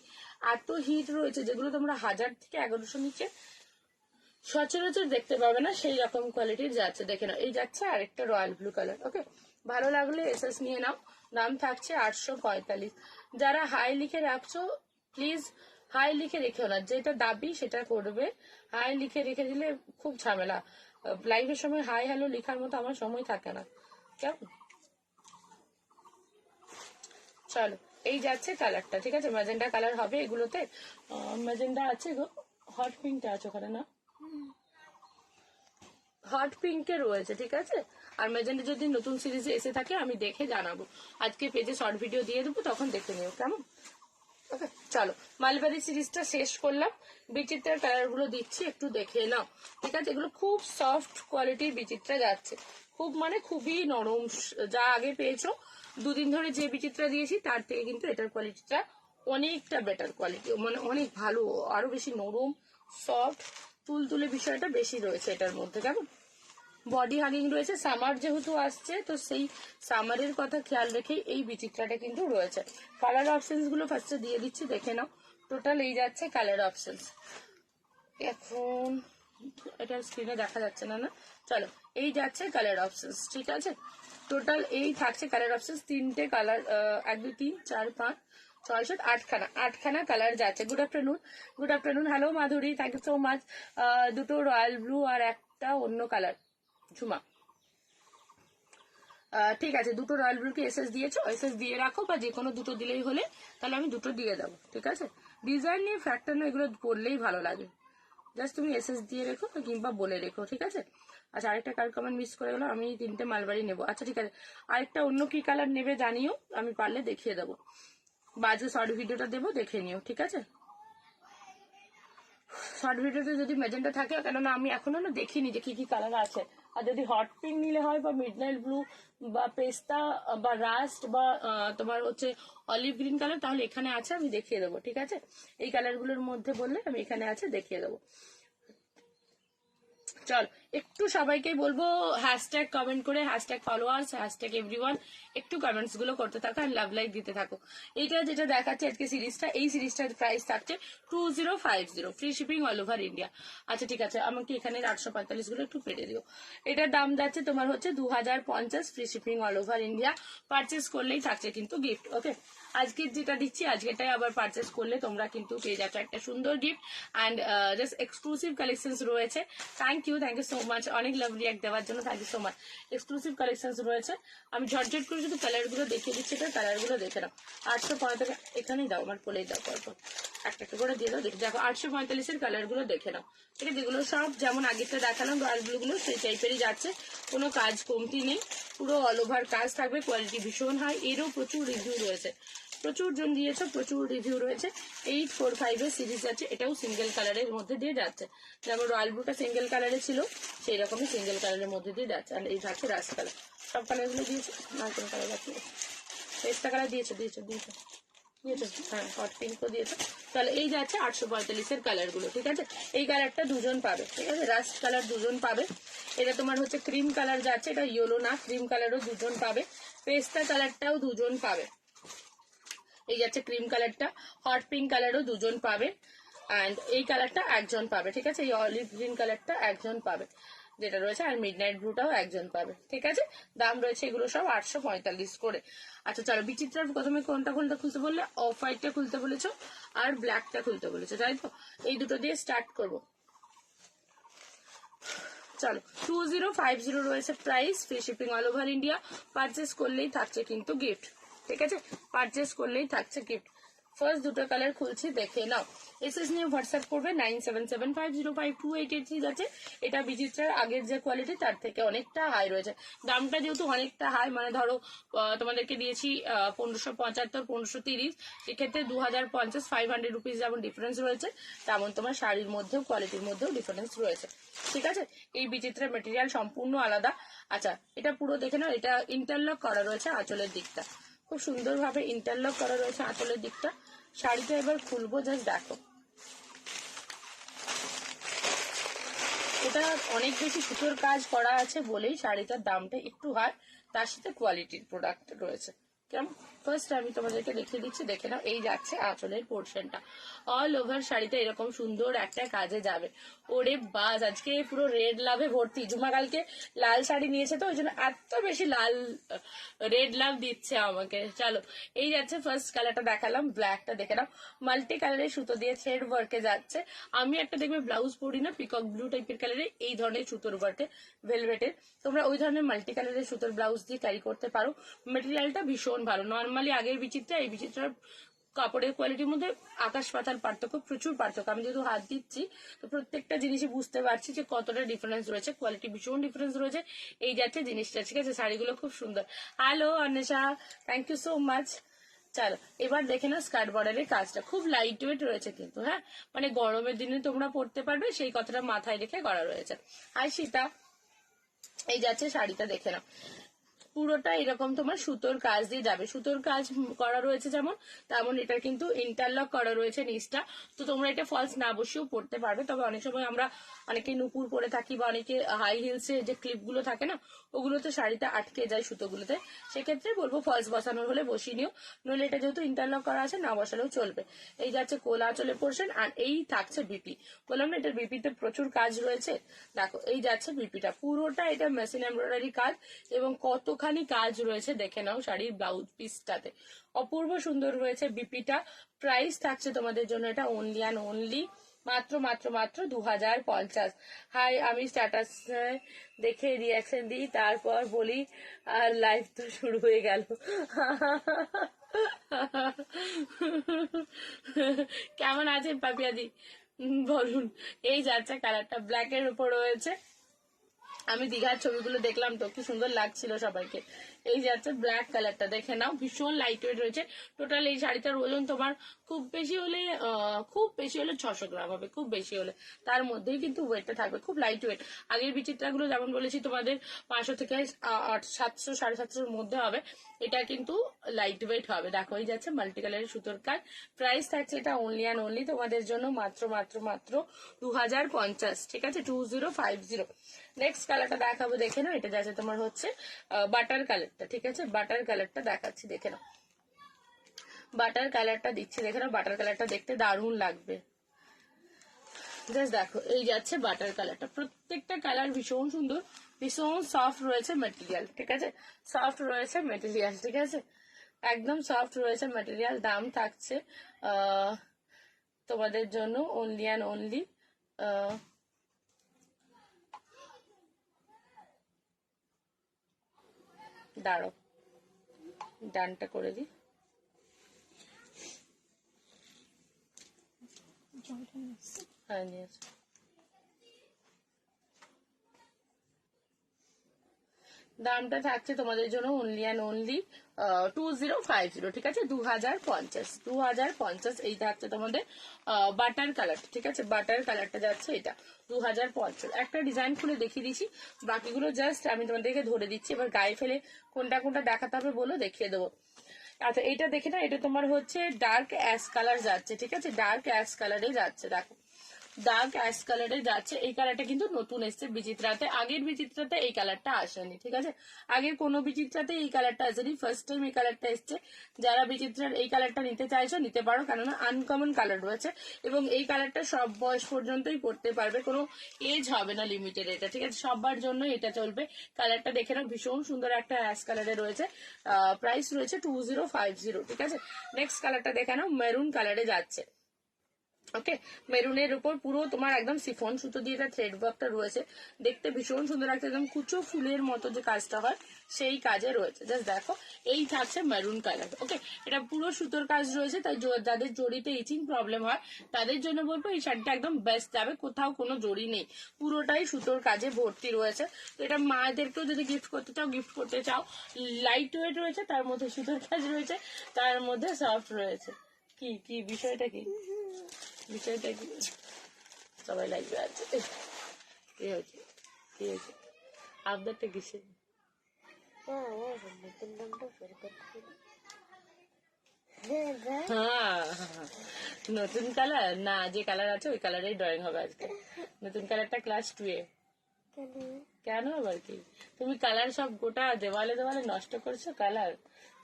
A: এত হিট রয়েছে, যেগুলো তোমরা 1000 থেকে 1100 নিচে সচরাচর দেখতে পাবে না, সেই রকম কোয়ালিটির যাচ্ছে, দেখে নাও। এই যাচ্ছে আরেকটা রয়্যাল ব্লু কালার। ওকে, ভালো লাগলে এসএস নিয়ে নাও। দাম থাকছে 845। যারা হাই লিখে রাখছো, প্লিজ হাই লিখে রেখেও না, যেটা দাবি সেটা করবে। হাই লিখে রেখে দিলে খুব ঝামেলা, লাইভের সময় হাই হ্যালো লেখার মতো আমার সময় থাকে না, কেমন। চলো, এই যাচ্ছে কালারটা, ঠিক আছে। ম্যাজেন্ডা কালার হবে এগুলোতে, ম্যাজেন্ডা আছে গো, হট পিঙ্কটা আছে ওখানে না, হট পিঙ্কে রয়েছে, ঠিক আছে। আর ম্যাজেন্ডা যদি নতুন সিরিজে এসে থাকে আমি দেখে জানাবো, আজকে পেজে শর্ট ভিডিও দিয়ে দেবো, তখন দেখে নিও, কেমন। ওকে, চলো, মালবাড়ি সিরিজটা শেষ করলাম। বিচিত্রার কালার গুলো দিচ্ছি, একটু দেখে নাও, ঠিক আছে। এগুলো খুব সফট কোয়ালিটির বিচিত্রা যাচ্ছে, খুব মানে খুবই নরম। যা আগে পেয়েছো, দুদিন ধরে যে বিচিত্রা দিয়েছি তার থেকে কিন্তু এটার কোয়ালিটিটা অনেকটা বেটার কোয়ালিটি, মানে অনেক ভালো, আরো বেশি নরম, সফট, তুলতুলে বিষয়টা বেশি রয়েছে এটার মধ্যে, কেমন। বডি হাগিং রয়েছে, সামার যেহেতু আসছে, তো সেই সামারের কথা খেয়াল রেখে এই বিচিত্রাটা কিন্তু রয়েছে। কালার অপশনস গুলো ফার্স্টে দিয়ে দিচ্ছি, দেখে নাও। টোটাল এই যাচ্ছে কালার অপশনস। এখন এটা স্ক্রিনে দেখা যাচ্ছে না, না, চলো, এই যাচ্ছে কালার অপশনস, ঠিক আছে। টোটাল এই থাকছে কালার অপশনস, 3টে কালার, 1 2 3 4 5 6 7 8খানা কালার যাচ্ছে। Good afternoon, hello Madhuri, thank you so much. দুটো রয়্যাল ব্লু আর একটা অন্য কালার, ঝুমা, ঠিক আছে। দুটো রয়্যাল ব্লুকে এসএস দিয়েছো, এসএস দিয়ে রাখো, বা যে কোনো দুটো দিলেই হলে, তাহলে আমি দুটো দিয়ে দেবো, ঠিক আছে। ডিজাইন নিয়ে ফ্যাক্টর না, এগুলো পরলেই ভালো লাগে, জাস্ট তুমি এসএস দিয়ে রেখো কিংবা বলে রেখো, ঠিক আছে। আচ্ছা, আরেকটা কালার কমেন্ট মিস করে গেলো, আমি 3টে মালবাড়ি নেবো। আচ্ছা, ঠিক আছে, আরেকটা অন্য কি কালার নেবে জানিও, আমি পারলে দেখিয়ে দেবো, বাজে শর্ট ভিডিওটা দেবো, দেখে নিও, ঠিক আছে। শর্ট ভিডিওতে যদি ম্যাজেন্টা থাকে, কেননা আমি এখনো না দেখিনি যে কি কি কালার আছে। আর যদি হট পিঙ্ক নিলে হয়, বা মিডনাইট ব্লু, বা পেস্তা, বা রাস্ট, বা তোমার হচ্ছে অলিভ গ্রিন কালার, তাহলে এখানে আছে, আমি দেখিয়ে দেবো, ঠিক আছে। এই কালারগুলোর মধ্যে বললে আমি এখানে আছে দেখিয়ে দেবো। চল, একটু সবাইকে বলবো হ্যাশট্যাগ কমেন্ট করে, হ্যাশট্যাগ ফলোয়ার্স, হ্যাশট্যাগ এভরিওয়ান, একটু কমেন্টস গুলো করতে থাকো আর লাভ লাইক দিতে থাকো। এইটা যেটা দেখাচ্ছে আজকে সিরিজটা, এই সিরিজটার প্রাইস থাকছে 2050, free shipping all over India. আচ্ছা, ঠিক আছে, আমাকে এখানে 845 গুলো একটু পেরে দিও। এটার দাম যাচ্ছে তোমার হচ্ছে 2050, free shipping all over India. Purchase করলেই থাকছে কিন্তু গিফট। ওকে, আজকে যেটা দিচ্ছি, আজকেটাই আবার পারচেস করলে তোমরা কিন্তু পেয়ে যাচ্ছ একটা সুন্দর gift. And just exclusive collections রয়েছে। থ্যাংক ইউ সো মাচ, অনেক লাভ রিয়াক্ট দেওয়ার জন্য, thank you so much. Exclusive collections রয়েছে, আমি ঝটঝট করে শুধু কালারগুলো দেখিয়ে দিচ্ছি, এটা কালারগুলো দেখে নাও। 845 এখানেই দাও, আমার পোলেই দাও, পরপর একটা একটা করে দিয়ে দাও, দেখো 845-এর কালারগুলো দেখে নাও, ঠিক আছে। এগুলো সব যেমন আগেরটা দেখালাম রয়্যাল ব্লুগুলো, সেই টাইপেরই যাচ্ছে, কোনো কাজ কমতি নেই, পুরো অল ওভার কাজ থাকবে, কোয়ালিটি ভীষণ হাই, এরও প্রচুর রিভিউ রয়েছে, প্রচুর জন দিয়েছো, প্রচুর রিভিউ রয়েছে। 845 এর সিরিজ আছে, এটাও সিঙ্গেল কালারের মধ্যে দিয়ে যাচ্ছে, যেমন রয়্যাল ব্লুটা সিঙ্গেল কালারে ছিল সেই রকমই সিঙ্গেল কালারের মধ্যে দিয়ে যাচ্ছে। আর এই থাকছে রাস্ট কালার, সব কালারগুলো দিয়েছে, না কোনো কালার আছে, পেস্টা কালার দিয়েছে দিয়েছে দিয়েছে দিয়েছে হ্যাঁ, হট পিঙ্কও দিয়েছে। তাহলে এই যাচ্ছে 845 কালার গুলো, ঠিক আছে। এই কালারটা দুজন পাবে, ঠিক আছে, রাস্ট কালার দুজন পাবে। এটা তোমার হচ্ছে ক্রিম কালার যাচ্ছে, এটা ইয়েলো না, ক্রিম কালারও দুজন পাবে, পেস্টা কালারটাও দুজন পাবে। এই যাচ্ছে ক্রিম কালারটা, হট পিঙ্ক কালারও দুজন পাবে, অ্যান্ড এই কালারটা একজন পাবে, ঠিক আছে। এই অলিভ গ্রিন কালারটা একজন পাবে যেটা রয়েছে, আর মিডনাইট ব্লুটাও একজন পাবে, ঠিক আছে। দাম রয়েছে এগুলো সব 845 করে। আচ্ছা চলো, বিচিত্রার প্রথমে কোনটা খুলতে বললে? অফ হোয়াইটটা খুলতে বলেছো আর ব্ল্যাকটা খুলতে বলেছো, তাই তো? এই দুটো দিয়ে স্টার্ট করবো, চলো। 2050 রয়েছে price, free shipping all over India. Purchase করলেই থাকছে কিন্তু গিফট, ঠিক আছে, পারচেস করলেই থাকছে গিফট। ফার্স্ট দুটো কালার খুলছি, দেখে নাও। এসএস নিয়ে হোয়াটসঅ্যাপ করবে 9775052883 যাচ্ছে। এটা বিচিত্রার আগের যে কোয়ালিটি তার থেকে অনেকটা হাই রয়েছে, দামটা যেহেতু অনেকটা হাই, মানে ধরো তোমাদেরকে দিয়েছি 1575 1530, এক্ষেত্রে 2050 500 রুপিস যেমন ডিফারেন্স রয়েছে, তেমন তোমার শাড়ির মধ্যেও কোয়ালিটির মধ্যেও ডিফারেন্স রয়েছে, ঠিক আছে। এই বিচিত্রার মেটেরিয়াল সম্পূর্ণ আলাদা। আচ্ছা এটা পুরো দেখে নাও, এটা ইন্টারলক করা রয়েছে আঁচলের দিকটা, খুব সুন্দরভাবে ইন্টারলক করা রয়েছে আঁচলের দিকটা। শাড়িটা এবার খুলবো, জাস্ট দেখো, এটা অনেক বেশি সুতোর কাজ করা আছে বলেই শাড়িটার দামটা একটু হাই, তার সাথে কোয়ালিটির প্রোডাক্ট রয়েছে। কেমন, ফার্স্ট আমি তোমাদেরকে দেখিয়ে দিচ্ছি, দেখে নাও। এই যাচ্ছে আঁচলের পোর্শনটা, অল ওভার শাড়িটা এরকম সুন্দর একটা কাজে যাবে। ওরে বাস, আজকে পুরো রেড লাভে ভর্তি। জুমা কালকে লাল শাড়ি নিয়েছে তো ওই জন্য এত বেশি লাল রেড লাভ দিচ্ছে আমাকে। চলো, এই যাচ্ছে ফার্স্ট কালারটা দেখালাম, ব্ল্যাকটা দেখে নাও, মাল্টি কালারের সুতো দিয়ে থ্রেড ওয়ার্কে যাচ্ছে। আমি একটা দেখবে ব্লাউজ পরি না পিকক ব্লু টাইপের কালারের, এই ধরনের সুতোর ওয়ার্কে ভেলভেটের, তোমরা ওই ধরনের মাল্টি কালারের সুতোর ব্লাউজ দিয়ে ক্যারি করতে পারো। মেটেরিয়ালটা ভীষণ ভালো, নর্মালি আগের বিচিত্রা এই বিচিত্রার কাপড়ের কোয়ালিটির মধ্যে আকাশ পাতাল পার্থক্য, প্রচুর পার্থক্য। আমি যেহেতু হাত দিচ্ছি তো প্রত্যেকটা জিনিসই বুঝতে পারছি যে কতটা ডিফারেন্স রয়েছে, কোয়ালিটি ভীষণ ডিফারেন্স রয়েছে। এই যাচ্ছে জিনিসটা, ঠিক আছে, শাড়িগুলো খুব সুন্দর। Hello Anwesha, thank you so much. চলো এবার দেখে নাও স্কার্ট বর্ডারের কাজটা, খুব লাইট ওয়েট রয়েছে কিন্তু, হ্যাঁ, মানে গরমের দিনে তোমরা পরতে পারবে সেই কথাটা মাথায় রেখে করা রয়েছে। হাই সীতা, এই যাচ্ছে শাড়িটা দেখে নাও, পুরোটা এরকম তোমার সুতোর কাজ দিয়ে যাবে, সুতোর কাজ করা রয়েছে যেমন, তেমন এটা কিন্তু ইন্টারলক করা রয়েছে নিচটা। তো তোমরা এটা ফলস না বসেও পড়তে পারবে, তবে অনেক সময় আমরা অনেকে নুপুর পরে থাকি বা অনেকে হাই হিলসে যে ক্লিপ গুলো থাকে না, ওগুলোতে শাড়িটা আটকে যায় সুতোগুলোতে, সেক্ষেত্রে বলবো ফলস বসানোর হলে বসিয়ে নিও, নইলে এটা যেহেতু ইন্টারলক করা আছে না বসালেও চলবে। এই যাচ্ছে কোলা আঁচলের পোর্শন, আর এই থাকছে বিপি, বললাম না এটার বিপিতে প্রচুর কাজ রয়েছে। দেখো এই যাচ্ছে বিপিটা, পুরোটা এটা মেশিন এমব্রয়ডারি কাজ এবং কতখানি কাজ রয়েছে দেখে নাও শাড়ির ব্লাউজ পিসটাতে, অপূর্ব সুন্দর রয়েছে বিপিটা। প্রাইস থাকছে তোমাদের জন্য এটা অনলি অ্যান্ড অনলি মাত্র মাত্র মাত্র 2050। হাই, আমি স্ট্যাটাস দেখে রিয়াকশন দিই, তারপর বলি আর লাইভ তো শুরু হয়ে গেল। কেমন আছেন পাপিয়াদি বলুন। এই যাচ্ছে কালারটা ব্ল্যাক এর উপর রয়েছে, আমি দীঘার ছবিগুলো দেখলাম তো কি সুন্দর লাগছিল সবাইকে। এই যাচ্ছে ব্ল্যাক কালারটা দেখে নাও, ভীষণ লাইট ওয়েট রয়েছে। টোটাল এই শাড়িটার ওজন তোমার খুব বেশি হলে 600 গ্রাম হবে, খুব বেশি হলে, তার মধ্যেই কিন্তু ওয়েটটা থাকবে, খুব লাইট ওয়েট। আগের বিচিত্রাগুলো যেমন বলেছি তোমাদের 500 থেকে 700 750-এর মধ্যে হবে, এটা কিন্তু লাইট ওয়েট হবে। দেখো এই যাচ্ছে মাল্টি কালারের সুতোর কাজ, প্রাইস থাকছে এটা অনলি অ্যান্ড অনলি তোমাদের জন্য মাত্র মাত্র মাত্র 2050, ঠিক আছে, 2050। নেক্সট কালারটা দেখাবো, দেখে নাও, এটা যাচ্ছে তোমার হচ্ছে বাটার কালারটা, ঠিক আছে, বাটার কালারটা দেখাচ্ছি দেখে নাও, বাটার কালারটা দিচ্ছি দেখে নাও, বাটার কালারটা দেখতে দারুণ লাগবে। জাস্ট দেখো এই যাচ্ছে বাটার কালারটা, প্রত্যেকটা কালার ভীষণ সুন্দর, ভীষণ সফট রয়েছে মেটেরিয়াল, ঠিক আছে, সফট রয়েছে মেটেরিয়াল, ঠিক আছে, একদম সফট রয়েছে মেটেরিয়াল। দাম থাকছে তোমাদের জন্য অনলি অ্যান্ড অনলি দাঁড়ো ডানটা করে দিই, হ্যাঁ নিয়েছি। দামটা থাকছে তোমাদের জন্য অনলি অ্যান্ড অনলি 2050, ঠিক আছে, 2050 এই থাকছে তোমাদের বাটার কালার, ঠিক আছে, বাটার কালারটা যাচ্ছে এটা 2050। একটা ডিজাইন খুলে দেখিয়ে দিচ্ছি, বাকিগুলো জাস্ট আমি তোমাদেরকে ধরে দিচ্ছি, এবার গায়ে ফেলে কোনটা কোনটা দেখাতে হবে বলো, দেখিয়ে দেবো। আচ্ছা এটা দেখে না, এটা তোমার হচ্ছে ডার্ক অ্যাশ কালার যাচ্ছে, ঠিক আছে, ডার্ক অ্যাশ কালারে যাচ্ছে, দেখো ডার্ক অ্যাশ কালারে যাচ্ছে। এই কালারটা কিন্তু নতুন এসছে বিচিত্রাতে, আগের বিচিত্রাতে এই কালারটা আসেনি, ঠিক আছে, আগের কোনো বিচিত্রাতে এই কালারটা আসেনি, ফার্স্ট টাইম এই কালারটা এসছে। যারা বিচিত্রার এই কালারটা নিতে চাইছো নিতে পারো, কেননা আনকমন কালার রয়েছে এবং এই কালারটা সব বয়স পর্যন্তই পড়তে পারবে, কোনো এজ হবে না লিমিটেড এটা, ঠিক আছে, সবার জন্য এটা চলবে। কালারটা দেখে নাও, ভীষণ সুন্দর একটা অ্যাশ কালারে রয়েছে, প্রাইস রয়েছে 2050, ঠিক আছে। নেক্সট কালারটা দেখে নাও, মেরুন কালারে যাচ্ছে, ওকে, মেরুনের উপর পুরো তোমার একদম সিফন সুতো দিয়ে এটা থ্রেড ওয়ার্কটা রয়েছে, দেখতে ভীষণ সুন্দর একটা একদম কুচো ফুলের মতো যে কাজটা হয় সেই কাজে রয়েছে, জাস্ট দেখো এই থাকছে মেরুন কালার, ওকে, এটা পুরো সুতোর কাজ রয়েছে, তাই যাদের জড়িতে ইচিং প্রবলেম হয় তাদের জন্য বলবো এই শাড়িটা একদম বেস্ট যাবে, কোথাও কোনো জড়ি নেই, পুরোটাই সুতোর কাজে ভর্তি রয়েছে। তো এটা মায়েদেরকেও যদি গিফট করতে চাও, লাইট ওয়েট রয়েছে, তার মধ্যে সুতোর কাজ রয়েছে, তার মধ্যে সফট রয়েছে। কি কি বিষয়টা কি, বিষয়টা কি, সবাই লাগবে আছে, কি হয়েছে, কি হয়েছে, আবদারটা কিসে? হ্যাঁ, নতুন কালার না, যে কালার আছে ওই কালারেই ড্রয়িং হবে আজকে, নতুন কালারটা ক্লাস 2 এ। কেন আবার কি, তুমি কালার সব গোটা দেওয়ালে দেওয়ালে নষ্ট করছো, কালার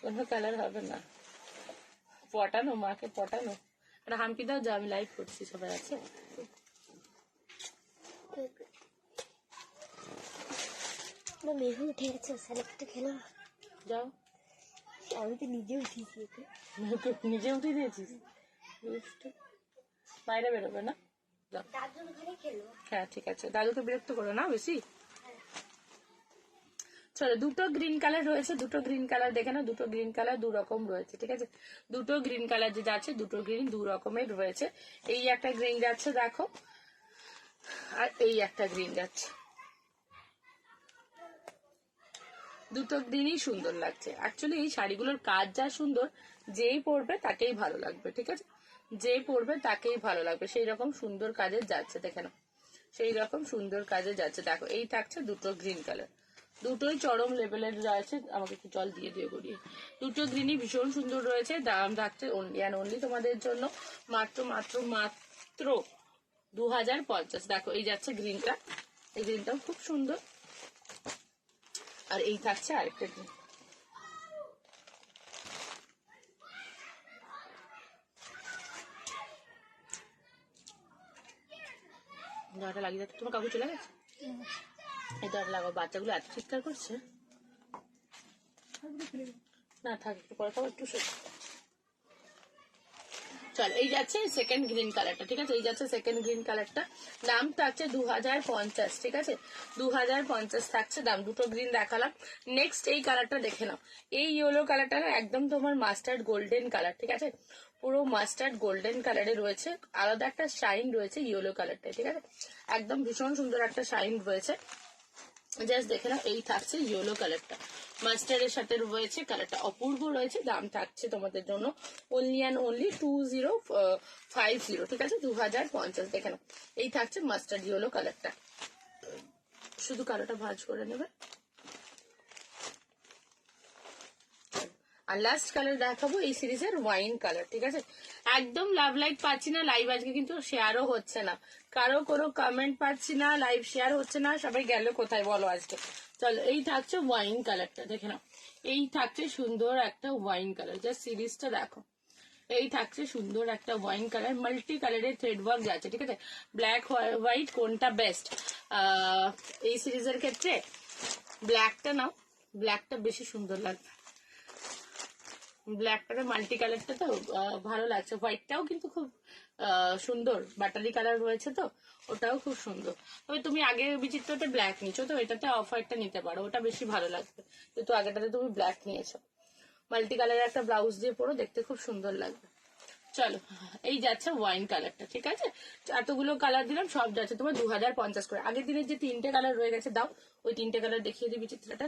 A: কোনো কালার হবে না, পটানো মাকে পটানো। একটা হাম্পি দাও, যা আমি লাইভ করছি, সবাই আছে।
B: মেঘু উঠে গেছে, স্যালেকটা খেলো,
A: যাও,
B: আমি তো নিজে উঠিয়েছি,
A: নিজে উঠে দিয়েছিস, বাইরে বেরোবে না, যাও, হ্যাঁ ঠিক আছে, দাদুকে বিরক্ত করো না বেশি। চলো, দুটো গ্রিন কালার রয়েছে, দুটো গ্রিন কালার দেখে না, দুটো গ্রিন কালার দু রকম রয়েছে, ঠিক আছে, দুটো গ্রিন কালার যে যাচ্ছে, দুটো গ্রিন দু রকমের রয়েছে, এই একটা গ্রিন যাচ্ছে দেখো, আর এই একটা গ্রিন যাচ্ছে, দুটো গ্রিনই সুন্দর লাগছে। অ্যাকচুয়ালি এই শাড়িগুলোর কাজ যা সুন্দর, যেই পরবে তাকেই ভালো লাগবে, ঠিক আছে, যেই পরবে তাকেই ভালো লাগবে, সেই রকম সুন্দর কাজে যাচ্ছে, দেখে নাও সেই রকম সুন্দর কাজে যাচ্ছে। দেখো এই থাকছে দুটো গ্রিন কালার, দুটোই চরম লেভেলের রয়েছে, আমাকে একটু জল দিয়ে দিয়ে গড়িয়ে, দুটো গ্রিনই ভীষণ সুন্দর রয়েছে, দাম থাকছে অনলি অ্যান্ড অনলি তোমাদের জন্য মাত্র মাত্র মাত্র 2050। দেখো এই যাচ্ছে গ্রিনটা, এই গ্রিনটাও খুব সুন্দর, আর এই থাকছে আরেকটা গ্রিন, দরটা লাগিয়ে যাচ্ছে, তোমার কাকু চলে গেছে, এই দরটা লাগাও, বাচ্চাগুলো এত চিৎকার করছে, না থাক একটু পরে খাবো, একটু চল। এই যাচ্ছে সেকেন্ড গ্রিন কালারটা, ঠিক আছে, এই যাচ্ছে সেকেন্ড গ্রিন কালারটা, দাম থাকছে 2050, ঠিক আছে, 2050 থাকছে দাম। দুটো গ্রিন দেখালাম, নেক্সট এই কালারটা দেখে নাও, এই ইয়েলো কালারটা না একদম তোমার মাস্টার্ড গোল্ডেন কালার, ঠিক আছে, পুরো মাস্টার্ড গোল্ডেন কালারে রয়েছে, আলাদা একটা শাইন রয়েছে ইয়েলো কালারটা, ঠিক আছে, একদম ভীষণ সুন্দর একটা শাইন রয়েছে, জাস্ট দেখে নাও এই থাকছে ইয়েলো কালারটা, মাস্টারের সাথে রয়েছে, কালারটা অপূর্ব রয়েছে, দাম থাকছে তোমাদের জন্য অনলি অ্যান্ড অনলি 2050, ঠিক আছে, 2050, দেখে নাও এই থাকছে মাস্টার্ড ইয়েলো কালারটা, শুধু কালোটা ভাঁজ করে নেবে। আর লাস্ট কালার দেখাবো এই সিরিজের ওয়াইন কালার, ঠিক আছে, একদম লাভ লাইক পাচ্ছি না, লাইভ আজকে কিন্তু শেয়ারও হচ্ছে না, কারো কোনো কমেন্ট পাচ্ছি না, লাইভ শেয়ার হচ্ছে না, সবাই গেল কোথায় বলো আজকে। চলো এই থাকছে ওয়াইন কালারটা, দেখে নাও এই থাকছে সুন্দর একটা ওয়াইন কালার, জাস্ট সিরিজটা দেখো, এই থাকছে সুন্দর একটা ওয়াইন কালার, মাল্টি কালারের থ্রেড ওয়ার্ক যাচ্ছে, ঠিক আছে, ব্ল্যাক হোয়াইট কোনটা বেস্ট এই সিরিজের ক্ষেত্রে? ব্ল্যাকটা নাও, ব্ল্যাকটা বেশি সুন্দর লাগবে, ব্ল্যাকটা মাল্টি কালারটা তো ভালো লাগছে, হোয়াইটটাও কিন্তু খুব সুন্দর বাটারি কালার রয়েছে, তো ওটাও খুব সুন্দর, তবে তুমি আগের বিচিত্রতে ব্ল্যাক নিয়েছো, তো এটাতে অফ হোয়াইটটা নিতে পারো, ওটা বেশি ভালো লাগবে, কিন্তু আগেটাতে তুমি ব্ল্যাক নিয়েছো, মাল্টি কালারের একটা ব্লাউজ দিয়ে পরো, দেখতে খুব সুন্দর লাগবে। চলো এই যাচ্ছে ওয়াইন কালারটা, ঠিক আছে, এতগুলো কালার দিলাম, সব যাচ্ছে তোমার 2050 করে। আগের দিনের যে তিনটে কালার রয়ে গেছে দাও, ওই তিনটে কালার দেখিয়ে দিবি চিত্রটা,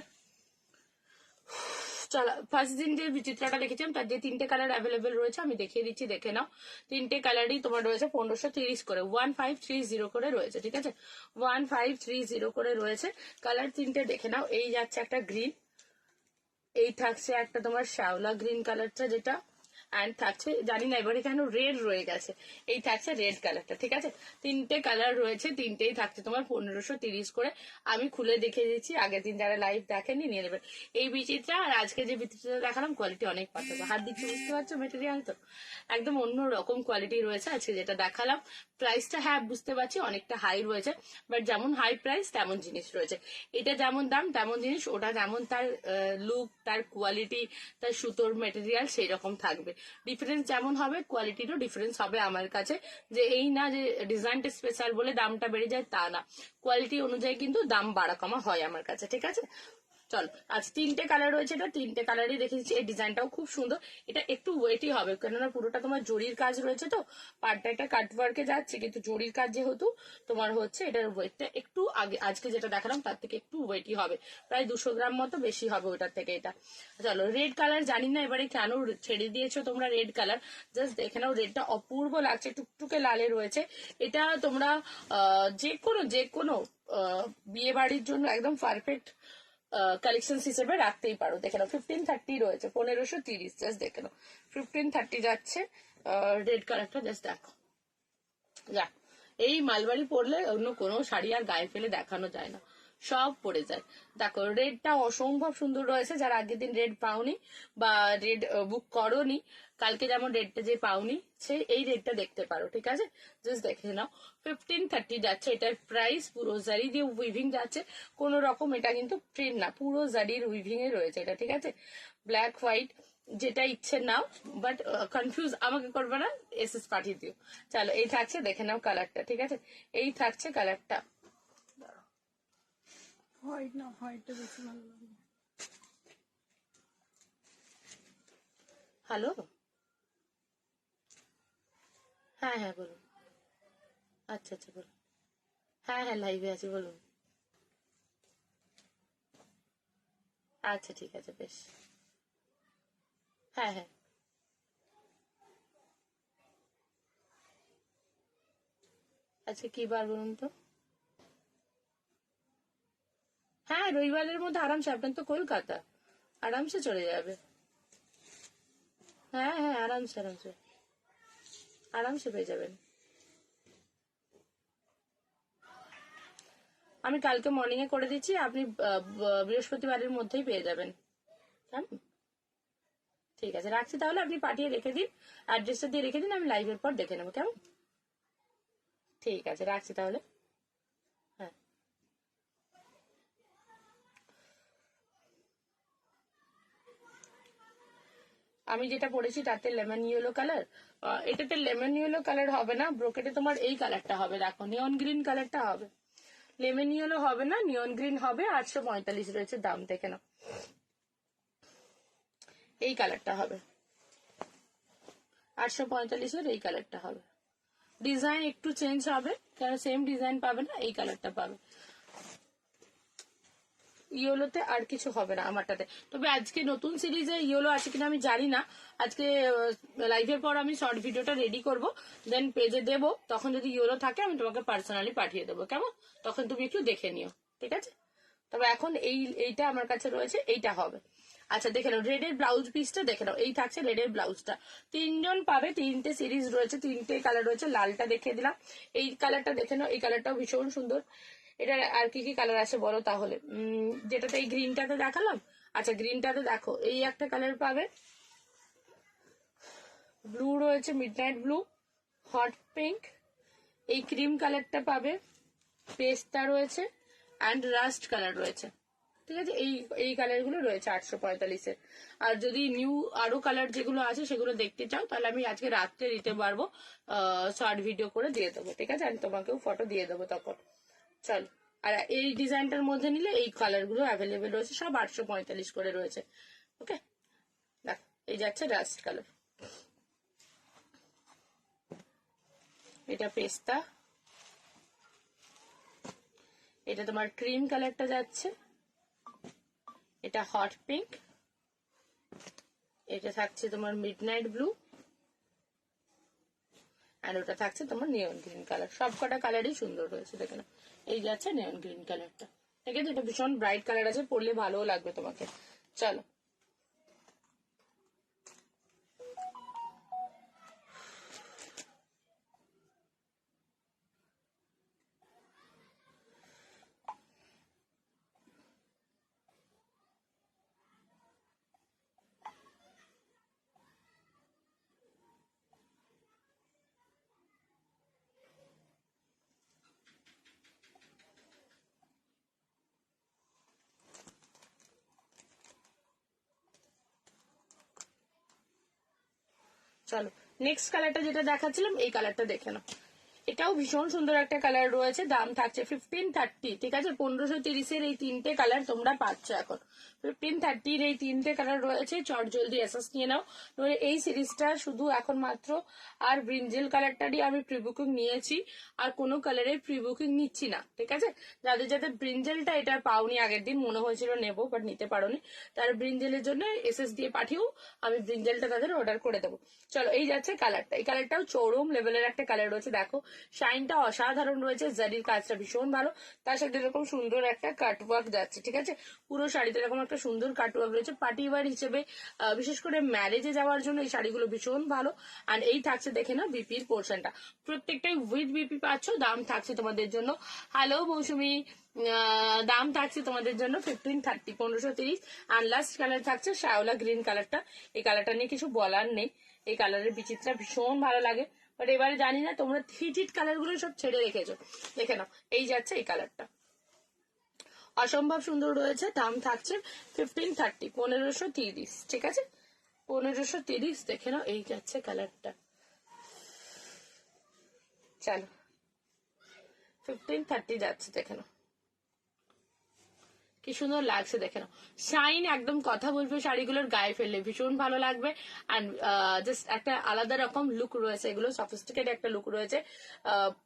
A: ফার্স্ট দিন যে বিচিত্রাটা দেখেছিলাম তার যে 3টে কালার অ্যাভেলেবেল রয়েছে আমি দেখিয়ে দিচ্ছি, দেখে নাও। 3টে কালারই তোমার রয়েছে 1530 করে, 1530 করে রয়েছে, ঠিক আছে, 1530 করে রয়েছে। কালার 3টে দেখে নাও। এই যাচ্ছে একটা গ্রিন, এই থাকছে একটা তোমার শ্যাওলা গ্রিন কালারটা যেটা, অ্যান্ড থাকছে জানি না এবারে কেন রেড রয়ে গেছে, এই থাকছে রেড কালারটা, ঠিক আছে। 3টে কালার রয়েছে, 3টেই থাকছে তোমার 1530 করে। আমি খুলে দেখে দিচ্ছি, আগের দিন যারা লাইভ দেখেনি নিয়ে নেবেন। এই বিচিত্রা আর আজকে যে বিচিত্রা দেখালাম কোয়ালিটি অনেক পার্থক্য, হাত দিচ্ছি বুঝতে পারছো, মেটেরিয়াল তো একদম অন্য রকম কোয়ালিটি রয়েছে। আজকে যেটা দেখালাম প্রাইসটা হ্যাঁ বুঝতে পারছি অনেকটা হাই রয়েছে, বাট যেমন হাই প্রাইস তেমন জিনিস রয়েছে। এটা যেমন দাম তেমন জিনিস, ওটা যেমন তার লুক, তার কোয়ালিটি, তার সুতোর মেটেরিয়াল সেই রকম থাকবে। ডিফারেন্স যেমন হবে কোয়ালিটিরও ডিফারেন্স হবে আমার কাছে। যে এই না যে ডিজাইনটা স্পেশাল বলে দামটা বেড়ে যায় তা না, কোয়ালিটি অনুযায়ী কিন্তু দাম বাড়া কমা হয় আমার কাছে, ঠিক আছে। চলো আজ 3টে কালার রয়েছে, এটা 3টে কালারই দেখে দিচ্ছি। এই ডিজাইনটাও খুব সুন্দর, এটা একটু ওয়েটই হবে কেননা পুরোটা তোমার জরির কাজ রয়েছে, তো পার্টটা একটা কাটওয়ার্কে যাচ্ছে কিন্তু জরির কাজ যেহেতু তোমার হচ্ছে, এটার ওয়েটটা একটু আগে আজকে যেটা দেখালাম তার থেকে একটু ওয়েটই হবে, প্রায় 200 গ্রাম মতো বেশি হবে ওটার থেকে এটা। চলো রেড কালার জানি না এবারে কেন ছেড়ে দিয়েছো তোমরা রেড কালার, জাস্ট দেখে নাও রেডটা অপূর্ব লাগছে, টুকটুকে লালে রয়েছে। এটা তোমরা যে কোনো বিয়ে বাড়ির জন্য একদম পারফেক্ট কালেকশন হিসেবে রাখতেই পারো। দেখে নাও 1530 রয়েছে, 1530, জাস্ট দেখে নাও 1530 যাচ্ছে রেড কালারটা, জাস্ট দেখো। যা এই মালবাড়ি পরলে অন্য কোনো শাড়ি আর গায়ে ফেলে দেখানো যায় না, সব পড়ে যায়। দেখো রেডটা অসম্ভব সুন্দর রয়েছে, যারা আগের দিন রেড পাওনি বা রেড বুক করোনি, কালকে যেমন রেডটা যে পাওনি সেই এই রেডটা দেখতে পারো, ঠিক আছে। জাস্ট দেখে নাও 1530 যাচ্ছে, এটার প্রাইস পুরো জারি দিয়ে উইভিং যাচ্ছে, কোন রকম এটা কিন্তু প্রিন্ট না, পুরো জারির উইভিং এ রয়েছে এটা, ঠিক আছে। ব্ল্যাক হোয়াইট যেটা ইচ্ছে নাও, বাট কনফিউজ আমাকে করবে না, এসএস পাঠিয়ে দিও। চলো এই থাকছে, দেখে নাও কালারটা, ঠিক আছে, এই থাকছে কালারটা।
C: হোয়াইট না, হোয়াইটটা বেশি ভালো লাগে।
A: হ্যালো, হ্যাঁ হ্যাঁ বলুন। আচ্ছা আচ্ছা বলুন। হ্যাঁ হ্যাঁ লাইভে আছি বলুন। আচ্ছা ঠিক আছে বেশ। হ্যাঁ হ্যাঁ আচ্ছা কি বার বলুন তো। হ্যাঁ রবিবারের মধ্যে আরামসে, আপনার তো কলকাতা, আরামসে চলে যাবে। হ্যাঁ হ্যাঁ আরামসে আরামসে আরামসে পেয়ে যাবেন। আমি কালকে মর্নিং এ করে দিচ্ছি, আপনি বৃহস্পতিবারের মধ্যেই পেয়ে যাবেন, কেমন। ঠিক আছে রাখছি তাহলে, আপনি পাঠিয়ে রেখে দিন, অ্যাড্রেসটা দিয়ে রেখে দিন, আমি লাইভের পর দেখে নেবো, কেমন। ঠিক আছে রাখছি তাহলে। হ্যাঁ আমি যেটা পরেছি তাতে লেমন ইয়েলো কালার, এটাতে লেমন ইয়েলো কালার হবে না, ব্রোকেটে তোমার এই কালারটা হবে, দেখো নিয়ন গ্রিন কালারটা হবে, লেমন ইয়েলো হবে না, নিয়ন গ্রিন হবে। 845 রয়েছে দাম, দেখে নাও এই কালারটা হবে, 845-এর এই কালারটা হবে। ডিজাইন একটু চেঞ্জ হবে, কারণ সেম ডিজাইন পাবে না, এই কালারটা পাবে। ইয়েলোতে আর কিছু হবে না আমারটাতে। তবে আজকে নতুন সিরিজে ইয়েলো আছে কিনা আমি জানি না, আজকে লাইভের পর আমি শর্ট ভিডিওটা রেডি করব, দেন পেজে দেব, তখন যদি ইয়েলো থাকে আমি তোমাকে পার্সোনালি পাঠিয়ে দেবো, কেমন, তখন তুমি একটু দেখে নিও, ঠিক আছে। তবে এখন এইটা আমার কাছে রয়েছে, এইটা হবে। আচ্ছা দেখে নাও রেডের ব্লাউজ পিসটা দেখে নাও, এই থাকছে রেডের ব্লাউজটা। 3জন পাবে, 3টে সিরিজ রয়েছে, 3টে কালার রয়েছে, লালটা দেখিয়ে দিলাম, এই কালারটা দেখে নাও, এই কালারটাও ভীষণ সুন্দর। এটার আর কি কি কালার আছে বলো তাহলে, যেটাতে এই গ্রিনটাতে দেখালাম, আচ্ছা গ্রিনটাতে দেখো এই একটা কালার পাবে, ব্লু রয়েছে, মিডনাইট ব্লু, হট পিঙ্ক, এই ক্রিম কালারটা পাবে, পেস্তা রয়েছে, অ্যান্ড রাস্ট কালার রয়েছে, ঠিক আছে। এই কালার গুলো রয়েছে 845-এর। আর যদি নিউ আরো কালার যেগুলো আছে সেগুলো দেখতে চাও তাহলে আমি আজকে রাত্রে দিতে পারবো, শর্ট ভিডিও করে দিয়ে দেবো, ঠিক আছে, আমি তোমাকেও ফটো দিয়ে দেবো তখন। চলো আর এই ডিজাইনটার মধ্যে নিলে এই কালার গুলো অ্যাভেলেবেল রয়েছে, সব 845 করে রয়েছে, ওকে। দেখো এই যাচ্ছে রাস্ট কালার, এটা পেস্তা, এটা তোমার ক্রিম কালারটা যাচ্ছে, এটা হট পিঙ্ক, এটা থাকছে তোমার মিড নাইট ব্লু, আর ওটা থাকছে তোমার নিয়ন গ্রিন কালার। সব কটা কালারই সুন্দর রয়েছে, দেখে নাও। এই যাচ্ছে নিয়ন গ্রিন কালারটা, ঠিক আছে? এটা ভীষণ ব্রাইট কালার আছে, পরলে ভালোও লাগবে তোমাকে। চলো চলো নেক্সট কালারটা যেটা দেখাচ্ছিলাম, এই কালারটা দেখে নাও। এটাও ভীষণ সুন্দর একটা কালার রয়েছে, দাম থাকছে 1530, ঠিক আছে? 1530-এর এই তিনটে কালার তোমরা পাচ্ছ এখন। 1530-র এই তিনটে কালার রয়েছে, চট জলদি এসএস নিয়ে নাও। নইলে এই সিরিজটা শুধু এখন মাত্র আর ব্রিঞ্জেল কালারটারই আমি প্রি বুকিং নিয়েছি, আর কোনো কালারের প্রি বুকিং নিচ্ছি না, ঠিক আছে? যাদের যাদের ব্রিঞ্জেলটা এটা পাওনি, আগের দিন মনে হয়েছিল নেবো বাট নিতে পারোনি, তার ব্রিঞ্জেলের জন্য এসএস দিয়ে পাঠিয়েও আমি ব্রিঞ্জেলটা তাদের অর্ডার করে দেবো। চলো এই যাচ্ছে কালারটা, এই কালারটাও চরম লেভেলের একটা কালার রয়েছে, দেখো শাইনটা অসাধারণ রয়েছে, জারির কাজটা ভীষণ ভালো, তার সাথে এরকম সুন্দর একটা কাটওয়ার্ক যাচ্ছে, ঠিক আছে? পুরো শাড়িতে এরকম একটা সুন্দর কাটওয়ার্ক রয়েছে, পার্টি ওয়্যার হিসেবে বিশেষ করে ম্যারেজে যাওয়ার জন্য এই শাড়িগুলো ভীষণ ভালো। আর এই থাকছে দেখে না বিপির পোর্শনটা, প্রত্যেকটাই উইথ বিপি পাচ্ছ। দাম থাকছে তোমাদের জন্য, হ্যালো মৌসুমি, দাম থাকছে তোমাদের জন্য 1530, 1530। আর লাস্ট কালার থাকছে শ্যাওলা গ্রিন কালারটা, এই কালারটা নিয়ে কিছু বলার নেই, এই কালারের বিচিত্রা ভীষণ ভালো লাগে। বাট এবারে জানি না তোমরা হিট কালার গুলো সব ছেড়ে রেখেছো, দেখে নাও। এই যাচ্ছে এই কালারটা, অসম্ভব সুন্দর রয়েছে, দাম থাকছে 1530, 1530, ঠিক আছে? 1530, দেখে নাও। এই যাচ্ছে কালারটা, চলো 1530 যাচ্ছে, দেখে নাও কি সুন্দর লাগছে, দেখে নাও। শাইন একদম কথা বলবে, শাড়িগুলোর গায়ে ফেললে ভীষণ ভালো লাগবে। অ্যান্ড জাস্ট একটা আলাদা রকম লুক রয়েছে, এগুলো সফিস্টিকেট একটা লুক রয়েছে,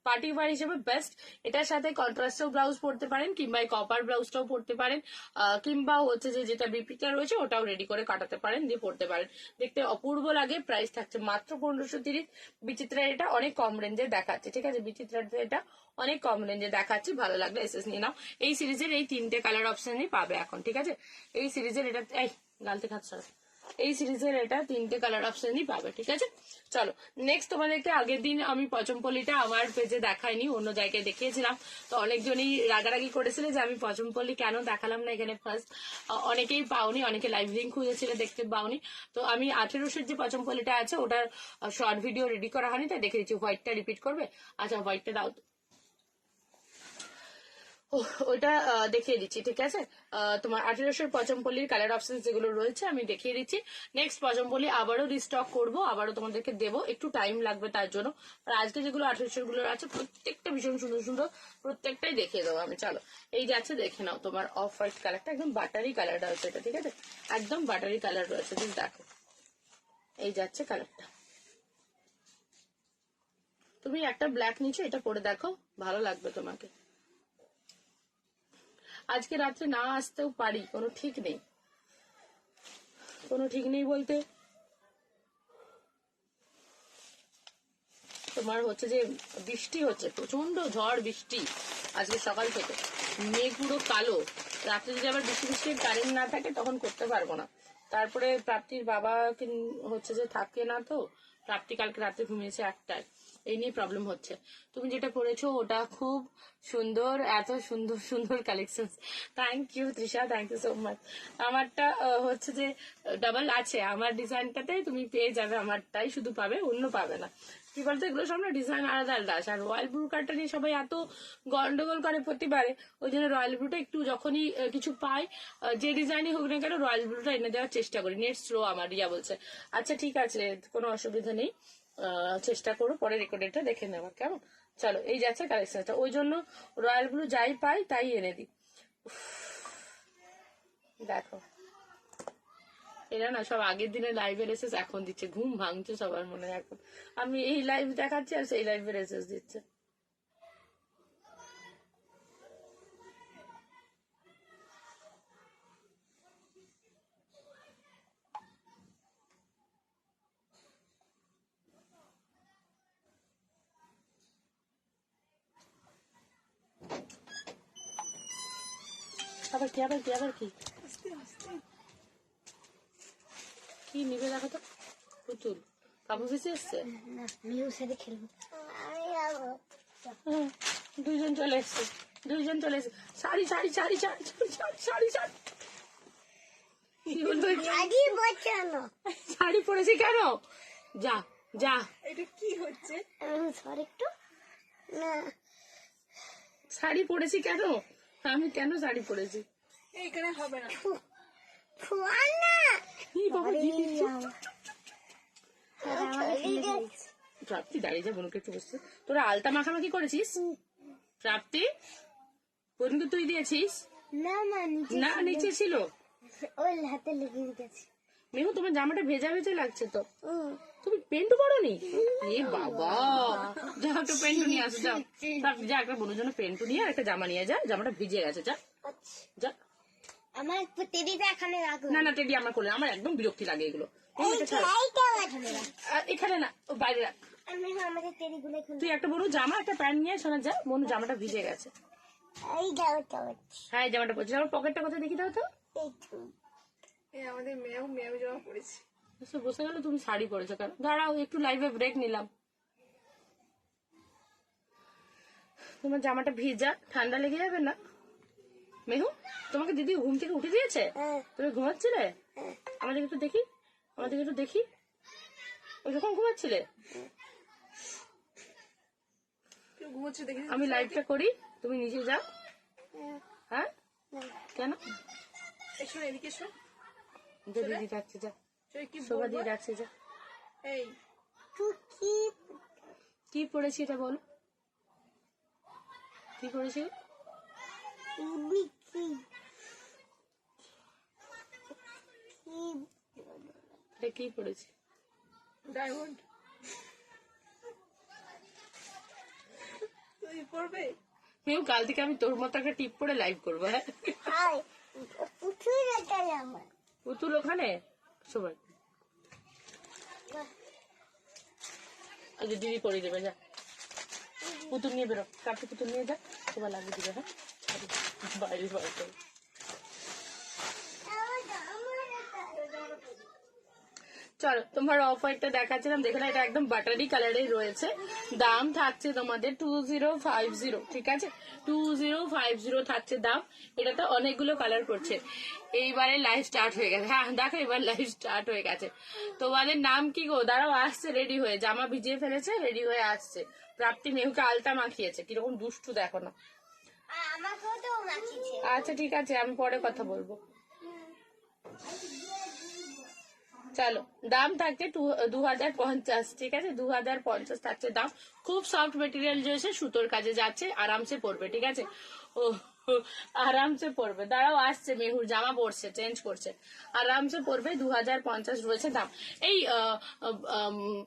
A: পার্টি ওয়্যার হিসেবে বেস্ট। এটার সাথে কন্ট্রাস্টও ব্লাউজ পরতে পারেন, কিংবা এই কপার ব্লাউজটাও পরতে পারেন, কিংবা হচ্ছে যে যেটা বিপিটা রয়েছে ওটাও রেডি করে কাটাতে পারেন, দিয়ে পরতে পারেন, দেখতে অপূর্ব লাগে। প্রাইস থাকছে মাত্র 1530। বিচিত্রা এটা অনেক কম রেঞ্জে দেখাচ্ছে, ঠিক আছে? বিচিত্রা এটা অনেক কম রেঞ্জে দেখাচ্ছি, ভালো লাগলে এসএস নিয়ে নাও। এই সিরিজের এই তিনটে কালার অপশনই পাবে এখন, ঠিক আছে? এই সিরিজের এটা, এই গালতে খাচ্ছে, এই সিরিজের এটা তিনটে কালার অপশনই পাবে, ঠিক আছে? চলো নেক্সট তোমাদেরকে, আগের দিন আমি পচমপল্লিটা আমার পেজে দেখাইনি, অন্য জায়গায় দেখিয়েছিলাম, তো অনেকজনই রাগারাগি করেছিল যে আমি পচমপল্লি কেন দেখালাম না এখানে ফার্স্ট। অনেকেই পাওনি, অনেকে লাইভ লিঙ্ক খুঁজেছিল, দেখতে পাওনি। তো আমি 1800-এর যে পচমপল্লিটা আছে ওটার শর্ট ভিডিও রেডি করা হয়নি, তাই দেখে দিচ্ছি। হোয়াইটটা রিপিট করবে? আচ্ছা হোয়াইটটা দাও, ওইটা দেখিয়ে দিচ্ছি, ঠিক আছে? তোমার 1800-এর পচমপল্লির কালার অপশন যেগুলো রয়েছে আমি দেখিয়ে দিচ্ছি। নেক্সট পচমপল্লি আবারও রিস্টক করবো, আবারও তোমাদেরকে দেবো, একটু টাইম লাগবে তার জন্য। আর আজকে যেগুলো 1800 গুলো আছে প্রত্যেকটা ভীষণ সুন্দর সুন্দর, প্রত্যেকটাই দেখিয়ে দেবো আমি। চলো এই যাচ্ছে, দেখে নাও। তোমার অফ হোয়াইট কালারটা, একদম বাটারি কালার রয়েছে এটা, ঠিক আছে? একদম বাটারি কালার রয়েছে, তুমি দেখো। এই যাচ্ছে কালারটা, তুমি একটা ব্ল্যাক নিচে এটা পরে দেখো, ভালো লাগবে তোমাকে। আজকে রাত্রে না আসতেও পারি, কোনো ঠিক নেই, কোনো ঠিক নেই বলতে তোমার হচ্ছে যে বৃষ্টি হচ্ছে, প্রচন্ড ঝড় বৃষ্টি আজকে সকাল থেকে, মেঘ পুরো কালো। রাত্রে যদি আবার বৃষ্টি বৃষ্টির কারেন্ট না থাকে তখন করতে পারবো না। তারপরে প্রাপ্তির বাবা হচ্ছে যে থাকে না, তো প্রাপ্তি কালকে রাতে ঘুমিয়েছে 1টায়, এই নিয়ে প্রবলেম হচ্ছে। তুমি যেটা পরেছো ওটা খুব সুন্দর, এত সুন্দর সুন্দর collection, thank you Trisha, thank you so much. আমারটা হচ্ছে যে ডাবল আছে, আমার ডিজাইনটাতে তুমি পেয়ে যাবে, আমারটাই শুধু পাবে, অন্য পাবে না। কি বলতো, এগুলো সব না ডিজাইন আলাদা আলাদা আছে। আর রয়্যাল ব্লু কার্ডটা নিয়ে সবাই এত গন্ডগোল করে প্রতিবারে, ওই জন্য রয়্যাল ব্লুটা একটু যখনই কিছু পাই, যে ডিজাইনই হোক না কেন, রয়্যাল ব্লুটা এনে দেওয়ার চেষ্টা করি। নেট স্লো আমার, রিয়া বলছে। আচ্ছা ঠিক আছে, কোনো অসুবিধা নেই, চেষ্টা করো পরে রেকর্ডেডটা দেখে নেওয়ার, কেমন? চলো এই যাচ্ছে কালেকশনটা, ওই জন্য রয়্যাল ব্লু যাই পাই তাই এনে দিই। দেখো এরা না সব আগের দিনের লাইভের এসেস এখন দিচ্ছে, ঘুম ভাঙছে সবার মনে। এখন আমি এই লাইভ দেখাচ্ছি আর সেই লাইভের এসেস দিচ্ছে। আবার কি আবার কি আবার কি
C: আস্তে আস্তে
A: কি নিবে দেখো তো পুতুল কাপড় বেশি এসছে
B: না মেহুর সাথে খেলবো আমি যাবো
A: হ্যাঁ, দুইজন চলে এসছে শাড়ি শাড়ি শাড়ি শাড়ি শাড়ি শাড়ি শাড়ি শাড়ি কি বলবো
B: আগে বাঁচানো
A: শাড়ি পরেছি কেন যা যা
C: এটা কি হচ্ছে?
B: সরি একটু না
A: শাড়ি পরেছি কেন আমি কেন শাড়ি পরেছি
C: এইখানে হবে না।
B: ছোঁয়া না
A: ই বাবা কি দিচ্ছ?
B: আমাকে
A: প্রাপ্তি দাঁড়িয়ে যা বোনকে একটু বসছে তোরা আলতা মাখামাখি করেছিস প্রাপ্তি বোনকে তুই দিয়েছিস
B: না না নিচে
A: না নিচে ছিল
B: ওই হাতে লেগে গেছে
A: মেহু তোমার জামাটা ভেজা ভেজা লাগছে তো তুমি পেন্টু পরোনি এ বাবা যা একটা পেন্টু নিয়ে আসো যাও প্রাপ্তি যা একটা বোনের জন্য পেন্টু নিয়ে আর একটা জামা নিয়ে যা জামাটা ভিজে গেছে যা যা
B: আমার টেডিটা এখানে রাখলাম
A: না না টেডি আমার কোলে আমার একদম বিরক্তি লাগে এগুলো এই এটা ছাড়। এখানে না ও বাইরে রাখ
B: আমি আমাদের টেডিগুলো এখানে
A: তুই একটা বড় জামা একটা প্যান্ট নিয়ে শোনা যা বোন জামাটা ভিজে গেছে
B: এই দাও দাও
A: হ্যাঁ এই জামাটা পরছিস আমার পকেটটা কোথায় দেখি দাও তো
B: এই তো
C: এই আমাদের মেয়েও জামা পড়েছে।
A: এসে বসে গেল তুমি শাড়ি পরেছো কেন দাঁড়াও একটু লাইভে ব্রেক নিলাম তোমার জামাটা ভিজা ঠান্ডা লেগে যাবে না মেহু তোমাকে দিদি ঘুম থেকে উঠে দিয়েছে
B: হ্যাঁ
A: তুমি ঘুমাচ্ছিলে আমাদের একটু দেখি ওই যখন ঘুমাচ্ছিলে
C: কেউ ঘুমোচ্ছে দেখে
A: আমি লাইভটা করি তুমি নিচে যাও হ্যাঁ কেন
C: এসো এদিকে এসো।
A: যে দিদি ডাকছে যা
C: চল কি
A: শোভা
C: বলবো?
A: দিদি ডাকছে যা
C: এই
B: তুই কি
A: কি পড়েছি এটা বলো কি পড়েছি
B: বিকি কি
A: এটা কি পড়েছি
C: ডায়মন্ড তুই পড়বে?
A: মেহু কাল থেকে আমি তোর মতো একটা টিপ পরে লাইভ করবো হ্যাঁ
B: হাই পুতুল এটা আমার
A: পুতুল ওখানে সবাই আগে দিদি করে দেবে যা পুতুল নিয়ে বেরো কাপড় পুতুল নিয়ে যা সবাই লাগিয়ে দিবে হ্যাঁ বাইরে বাইরে চলো তোমার অফ হোয়াইটটা দেখাচ্ছিলাম দেখে না এটা একদম বাটারি কালারের রয়েছে দাম থাকছে তোমাদের 2050 ঠিক আছে 2050 থাকছে দাম এটাতে অনেকগুলো কালার করছে এইবারে লাইভ স্টার্ট হয়ে গেছে হ্যাঁ দেখো এবার লাইভ স্টার্ট হয়ে গেছে তোমাদের নাম কি গো দাঁড়াও আসছে রেডি হয়ে জামা ভিজিয়ে ফেলেছে রেডি হয়ে আসছে প্রাপ্তি মেহুকে আলতা মাখিয়েছে কিরকম দুষ্টু দেখো না
B: আমাকেও তো মাখিছে
A: আচ্ছা ঠিক আছে আমি পরে কথা বলবো চলো দাম থাকছে 2050 ঠিক আছে 2050 থাকছে দাম খুব সফট মেটেরিয়াল রয়েছে সুতোর কাজে যাচ্ছে আরামসে পরবে ঠিক আছে ও আরামসে পরবে দাঁড়াও আসছে মেহুর জামা পরছে চেঞ্জ করছে আরামসে পরবে 2050 রয়েছে দাম এই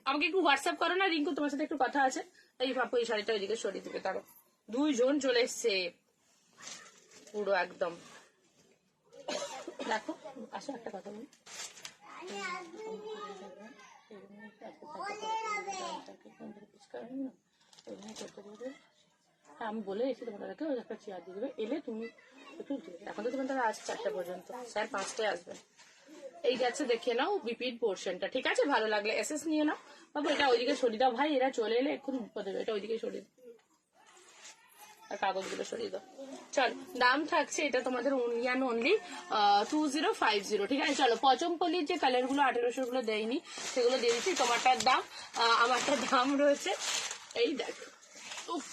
A: আমাকে একটু হোয়াটসঅ্যাপ করো না রিঙ্কু তোমার সাথে একটু কথা আছে এই পাপু এই শাড়িটা ওইদিকে সরিয়ে দিবে তারও দুইজন চলে এসছে পুরো একদম দেখো আসো একটা কথা বলি আমি বলে এসে তোমাদেরকে ওই একটা চেয়ার দিয়ে দেবে এলে তুমি একটু এখন তো তোমার তারা আসছে 4টা পর্যন্ত স্যার 5টায় আসবেন এই গেছে দেখে নাও বিপির পোর্শনটা ঠিক আছে ভালো লাগলে এসএস নিয়ে নাও বাবু এটা ওইদিকে সরিয়ে দাও ভাই এরা চলে এলে এক্ষুনি বিপদ হবে এটা ওইদিকে সরিয়ে দাও আর কাগজগুলো সরিয়ে দাও চল দাম থাকছে এটা তোমাদের অনলি 2050 ঠিক আছে চলো পচমপল্লির যে কালার গুলো 1800 গুলো দেয়নি সেগুলো দিয়ে দিচ্ছি তোমারটার দাম আমারটার দাম রয়েছে এই দেখো উফ,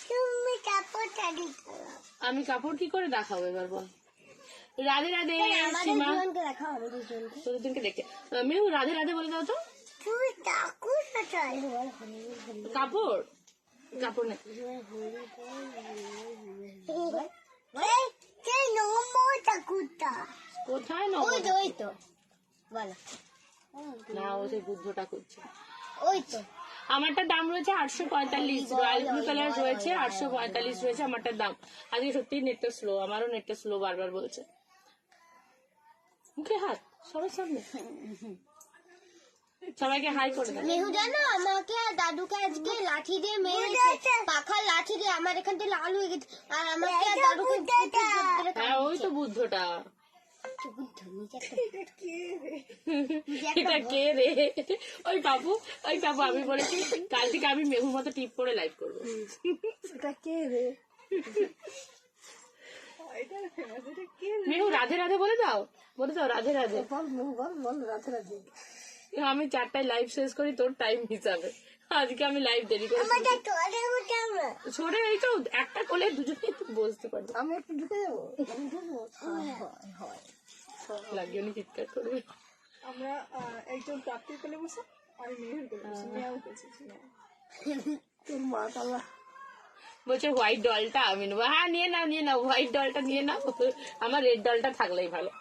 B: তুমি কাপড় শাড়ি
A: আমি কাপড় কি করে দেখাবো এবার বল রাধে রাধে
B: আমাদের
A: সীমা
B: দুজনকে দেখাও আমি দুজনকে
A: তোদের দিনকে দেখে মেহু রাধে রাধে বলে দাও তো
B: তুই ঠাকুর চাই
A: কাপড় কাপড় নেই
B: এই কে নম্বর ঠাকুরটা
A: কোথায়
B: ওই তো
A: না
B: ওই তো বলো
A: না ও সেই বুদ্ধটা করছে
B: ওই তো
A: আমারটার দাম রয়েছে 845 রয়্যাল ব্লু কালার রয়েছে 845 রয়েছে আমারটার দাম আজকে সত্যি নেটটা স্লো আমারও নেটটা স্লো বারবার বলছে মুখে হাত সবার সামনে সবাইকে হাই করে দাও।
B: মেহু জানো আমাকে আর দাদুকে আজকে লাঠি দিয়ে মেরেছে, পাখার লাঠি দিয়ে আমার এখান থেকে লাল হয়ে গেছে, আর আমাকে আর দাদুকে
A: হ্যাঁ ওই তো বুদ্ধটা। এটা কে রে? ওই বাবু আমি বলেছি কাল থেকে আমি মেহুর মতো টিপ করে লাইভ করবো।
C: এটা কে রে? এটা ফেমাস, এটা কে রে?
A: মেহু রাধে রাধে বলে দাও রাধে রাধে।
C: বল মেহু, বল রাধে রাধে।
A: আমি 4টায় লাইভ শেষ করি তোর টাইম হিসাবে, আজকে আমি লাইভ দেরি করে ছোড়ে। এই তো একটা কোলে দুজনেই তো বসতে পারবো।
C: আমি একটু ঢুকে যাবো, আমি ঢুকবো। হয়
A: লাগিয়ে উনি চিৎকার করবে।
C: আমরা একজন প্রাপ্তির কোলে বসে, আমি মেহের কোলে বসে, মেয়াও করছি। তোর মা তালা
A: বলছে হোয়াইট ডলটা আমি নেবো। হ্যাঁ নিয়ে নাও হোয়াইট ডলটা নিয়ে নাও। আমার রেড ডলটা থাকলেই ভালো,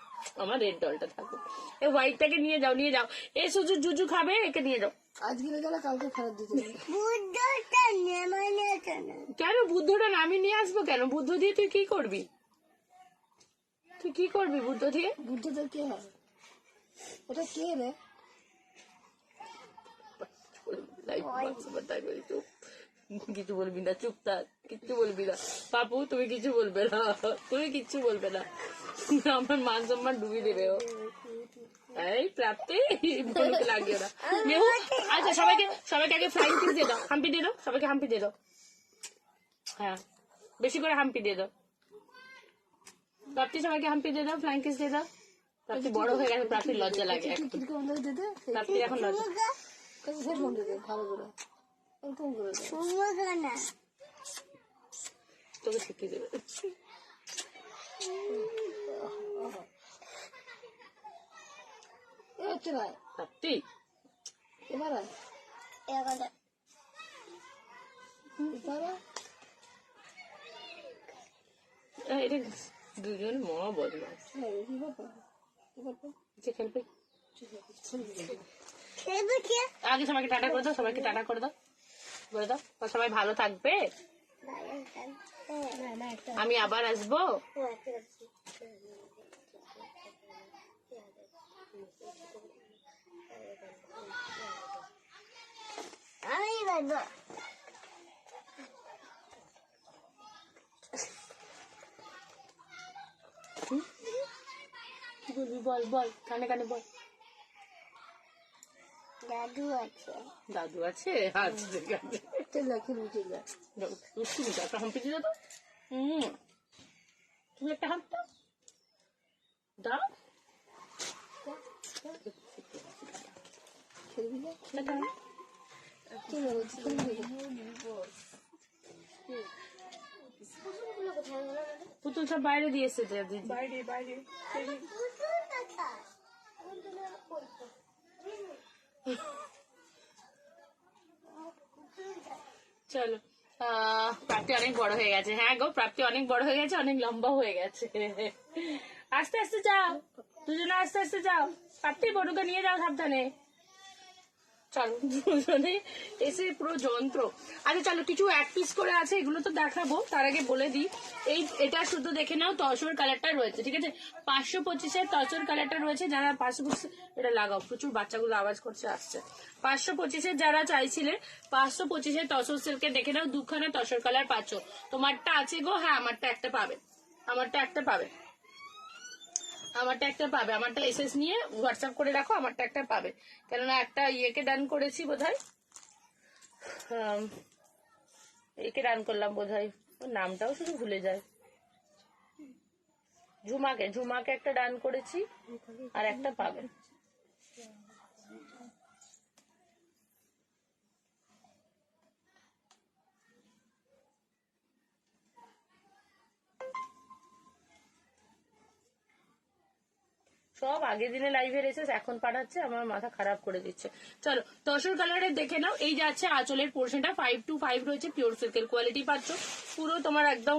A: আমার রেড ডলটা থাকুক। এই হোয়াইটটাকে নিয়ে যাও। এ সুজু জুজু খাবে, একে নিয়ে যাও।
C: আজকে গেলে কালকে ফেরত দিতে হবে।
A: কেন বুদ্ধটা আমি নিয়ে আসবো কেন? বুদ্ধ দিয়ে তুই কি করবি? বুদ্ধ দিয়ে?
C: বুদ্ধদের কে হয়? ওটা কে রে?
A: কিছু বলবি না, চুপ থাক, কিচ্ছু বলবি না। পাপু তুমি কিছু বলবে না, আমার মান সম্মান ডুবি দেবে ও। এই প্রাপ্তি বলতে লাগিও না। মেহু আচ্ছা সবাইকে আগে ফ্লাইং কিস দিয়ে দাও, হাম্পি দিয়ে দাও, সবাইকে হাম্পি দিয়ে দাও। হ্যাঁ বেশি করে হাম্পি দিয়ে দাও। প্রাপ্তি সবাইকে হাম্পি দিয়ে দাও, ফ্লাইং কিস দিয়ে দাও। প্রাপ্তি বড় হয়ে গেছে, প্রাপ্তির লজ্জা লাগে এখন। প্রাপ্তির এখন লজ্জা।
C: ভালো করে
A: তোকে শিখিয়ে দেবে। প্রাপ্তি
C: এবার
A: এটা দুজন মহা বদমাস। খেলবে আগে সবাইকে টাটা করে দাও, বলে দাও সবাই ভালো থাকবে, আমি আবার আসবো। বল কানে বল। দাদু আছে আচ্ছা ঠিক আছে। একটা হাম্পি দিয়ে দাও। তুমি একটা হাম্প দাও। পুতুল সব বাইরে দিয়েছে দিদি।
C: বাইরে
A: চলো প্রাপ্তি অনেক বড় হয়ে গেছে। হ্যাঁ গো প্রাপ্তি অনেক বড় হয়ে গেছে, অনেক লম্বা হয়ে গেছে। আস্তে আস্তে যাও, দুজনে আস্তে আস্তে যাও। প্রাপ্তি বড়ুকে নিয়ে যাও সাবধানে। চলো দুজনে এসে পুরো যন্ত্র। আচ্ছা চলো কিছু এক পিস করে আছে, এগুলো তো দেখাবো, তার আগে বলে দিই এটা শুধু দেখে নাও। তসর কালারটা রয়েছে, ঠিক আছে? 525-এর তসর কালারটা রয়েছে। যারা 525 এটা লাগাও, প্রচুর বাচ্চাগুলো আওয়াজ করছে আসছে। 525-এর যারা চাইছিলেন 525-এর তসর সিল্কে দেখে নাও, দুখানা তসর কালার পাচ্ছ। তোমারটা আছে গো? হ্যাঁ আমারটা একটা পাবে, আমারটা আমারটা এসএস নিয়ে হোয়াটসঅ্যাপ করে রাখো, আমারটা একটা পাবে। কেননা একটা ইয়েকে ডান করেছি বোধহয়, একে ডান করলাম বোধহয়, নামটাও শুধু ভুলে যায়। ঝুমাকে একটা ডান করেছি, আর একটা পাবে। সব আগের দিনে লাইভে এসেছে, এখন পাঠাচ্ছে, আমার মাথা খারাপ করে দিচ্ছে। চলো তসর কালারের দেখে নাও। এই যাচ্ছে আঁচলের পোর্শনটা 5 to 5 রয়েছে, পিওর সিল্কের কোয়ালিটি পাচ্ছ। পুরো তোমার একদম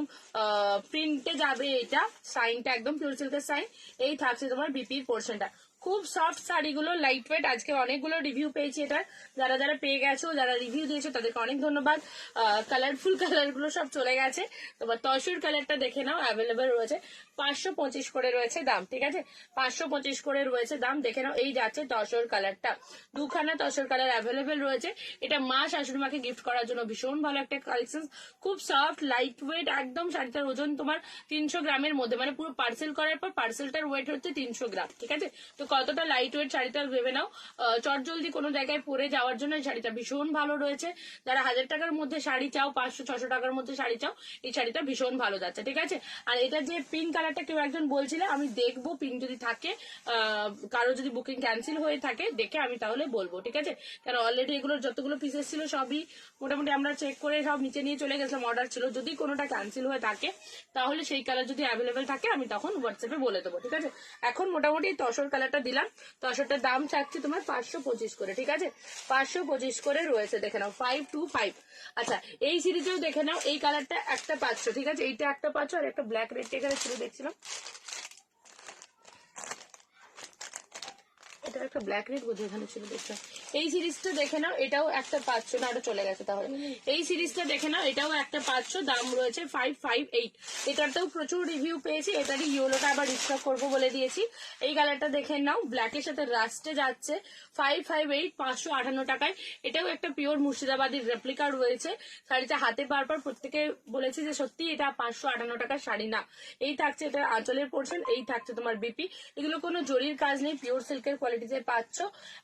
A: প্রিন্টে যাবে, এটা সাইনটা একদম পিওর সিল্কের সাইন। এই থাকছে তোমার বিপির পোর্শনটা, খুব সফট শাড়িগুলো, লাইট ওয়েট। আজকে অনেকগুলো রিভিউ পেয়েছি এটার, যারা যারা পেয়ে গেছো, যারা রিভিউ দিয়েছো তাদেরকে অনেক ধন্যবাদ। কালারফুল কালারগুলো সব চলে গেছে। তোমার তসর কালারটা দেখে নাও, অ্যাভেলেবেল রয়েছে, 525 করে রয়েছে দাম, ঠিক আছে, 525 করে রয়েছে দাম, দেখে নাও। এই যাচ্ছে তসর কালারটা, দুখানা তসর কালার অ্যাভেলেবেল রয়েছে। এটা মা শাশুড়ি মাকে গিফট করার জন্য ভীষণ ভালো একটা কালেকশন, খুব সফট লাইট ওয়েট একদম। শাড়িটার ওজন তোমার 300 গ্রামের মধ্যে, মানে পুরো পার্সেল করার পর পার্সেলটার ওয়েট হচ্ছে 300 গ্রাম, ঠিক আছে। তো কতটা লাইট ওয়েট শাড়িটা ভেবে নাও। চটজলদি কোনো জায়গায় পরে যাওয়ার জন্য এই শাড়িটা ভীষণ ভালো রয়েছে। যারা 1000 টাকার মধ্যে শাড়ি চাও, 500-600 টাকার মধ্যে শাড়ি চাও, এই শাড়িটা ভীষণ ভালো যাচ্ছে, ঠিক আছে। আর এটা যে পিঙ্ক কালারটা কেউ একজন বলছিলে, আমি দেখবো পিঙ্ক যদি থাকে, কারো যদি বুকিং ক্যান্সেল হয়ে থাকে দেখে আমি তাহলে বলবো, ঠিক আছে। কারণ অলরেডি এগুলোর যতগুলো পিসেস ছিল সবই মোটামুটি আমরা চেক করে সব নিচে নিয়ে চলে গেছিলাম, অর্ডার ছিল। যদি কোনোটা ক্যান্সেল হয়ে থাকে তাহলে সেই কালার যদি অ্যাভেলেবেল থাকে আমি তখন হোয়াটসঅ্যাপে বলে দেবো, ঠিক আছে। এখন মোটামুটি তসর কালারটা দিলাম, তসরটার দাম চাচ্ছি তোমার 525 করে, ঠিক আছে, 525 করে রয়েছে, দেখে নাও, 525। আচ্ছা, এই সিরিজেও দেখে নাও, এই কালারটা একটা পাচ্ছ, ঠিক আছে, এইটা একটা পাচ্ছ, আর একটা ব্ল্যাক রেড এখানে ছিল দেখছিলাম, এটা একটা ব্ল্যাক রেড বোধ এখানে ছিল দেখছিলাম। এই সিরিজটা দেখে নাও, এটাও একটা পাচ্ছ, না ওটা চলে গেছে তাহলে। এই সিরিজটা দেখে নাও, এটাও একটা পাচ্ছ, দাম রয়েছে 558। এটাতেও প্রচুর রিভিউ পেয়েছি, এটারই ইয়েলোটা আবার রিস্টক করবো বলে দিয়েছি। এই কালারটা দেখে নাও, ব্ল্যাকের সাথে রাস্টে যাচ্ছে, 558, 558 টাকায়। এটাও একটা পিওর মুর্শিদাবাদী রেপ্লিকা রয়েছে। শাড়িটা হাতে পাওয়ার পর প্রত্যেকে বলেছে যে সত্যি এটা 558 টাকার শাড়ি না। এই থাকছে এটার আঁচলের পোর্শন, এই থাকছে তোমার বিপি, এগুলো কোনো জরির কাজ নেই, পিওর সিল্কের কোয়ালিটিতে পাচ্ছ,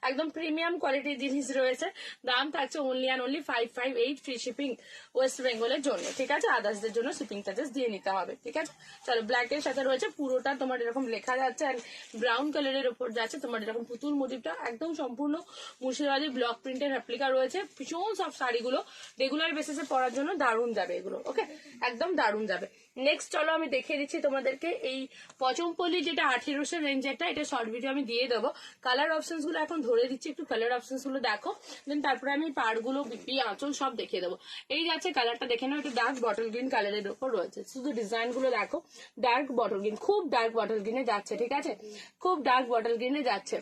A: একদম প্রিমিয়াম কোয়ালিটির জিনিস রয়েছে। দাম থাকছে only and only 558, free shipping West বেঙ্গলের জন্য, ঠিক আছে। আদার্সদের জন্য শিপিং চার্জেস দিয়ে নিতে হবে, ঠিক আছে। চলো, ব্ল্যাকের সাথে রয়েছে, পুরোটা তোমার এরকম লেখা যাচ্ছে, আর ব্রাউন কালারের উপর যাচ্ছে তোমার এরকম পুতুল মোটিভটা, একদম সম্পূর্ণ মুর্শিদাবাদী ব্লক প্রিন্টের রেপ্লিকা রয়েছে। ভীষণ সব শাড়িগুলো রেগুলার বেসিসে পরার জন্য দারুণ যাবে এগুলো, ওকে, একদম দারুণ যাবে। নেক্সট চলো আমি দেখিয়ে দিচ্ছি তোমাদেরকে এই পচমপল্লি, যেটা 1800 রেঞ্জেরটা, এটা শর্ট ভিডিও আমি দিয়ে দেবো। কালার অপশনস গুলো এখন ধরে দিচ্ছি, একটু কালার অপশনস গুলো দেখো, দেন তারপরে আমি পাড়গুলো, বিপি, আঁচল সব দেখিয়ে দেবো। এই যাচ্ছে কালারটা দেখে নাও, এটা ডার্ক বটল গ্রিন কালারের উপর রয়েছে, শুধু ডিজাইন গুলো দেখো, ডার্ক বটল গ্রিন, খুব ডার্ক বটল গ্রিনে যাচ্ছে, ঠিক আছে, খুব ডার্ক বটল গ্রিনে যাচ্ছে।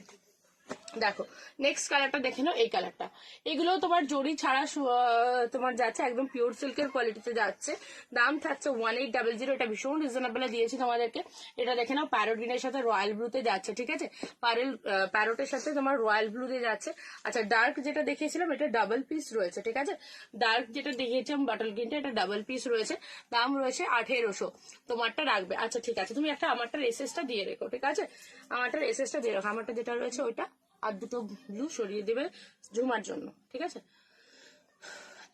A: দেখো নেক্সট কালারটা দেখে নাও, এই কালারটা, এগুলো তোমার জরি ছাড়া তোমার যাচ্ছে, একদম পিওর সিল্কের কোয়ালিটিতে যাচ্ছে। দাম থাকছে 1800, এটা ভীষণ রিজনেবল দিয়েছি তোমাদেরকে। এটা দেখে নাও, প্যারোট গ্রিনের সাথে রয়্যাল ব্লুতে যাচ্ছে, ঠিক আছে, প্যারোটের সাথে তোমার রয়্যাল ব্লুতে যাচ্ছে। আচ্ছা, ডার্ক যেটা দেখিয়েছিলাম এটা ডাবল পিস রয়েছে, ঠিক আছে, ডার্ক যেটা দেখিয়েছিলাম বটল গ্রিনটা, এটা ডাবল পিস রয়েছে, দাম রয়েছে 1800। তোমারটা রাখবে, আচ্ছা ঠিক আছে, তুমি একটা আমারটার এসএসটা দিয়ে রেখো, ঠিক আছে, আমারটার এসএসটা দিয়ে রাখো, আমারটা যেটা রয়েছে ওইটা, আর দুটো ব্লু সরিয়ে দেবে ঝুমার জন্য, ঠিক আছে।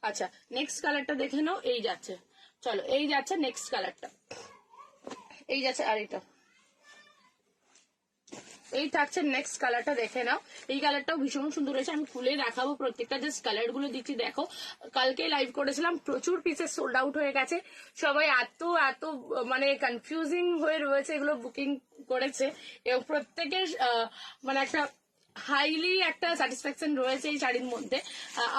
A: আচ্ছা, নেক্সট কালারটা দেখে নাও, এই যাচ্ছে, চলো এই যাচ্ছে নেক্সট কালারটা, এই যাচ্ছে, আর এটা এই থাকছে নেক্সট কালারটা দেখে নাও। এই কালারটাও ভীষণ সুন্দর হয়েছে, আমি খুলে দেখাবো প্রত্যেকটা, জাস্ট কালার গুলো দিচ্ছি দেখো। কালকে লাইভ করেছিলাম, প্রচুর পিসেস সোল্ড আউট হয়ে গেছে, সবাই এত এত মানে কনফিউজিং হয়ে রয়েছে, এগুলো বুকিং করেছে, এবং প্রত্যেকের মানে একটা হাইলি একটা স্যাটিসফ্যাকশন রয়েছে এই শাড়ির মধ্যে।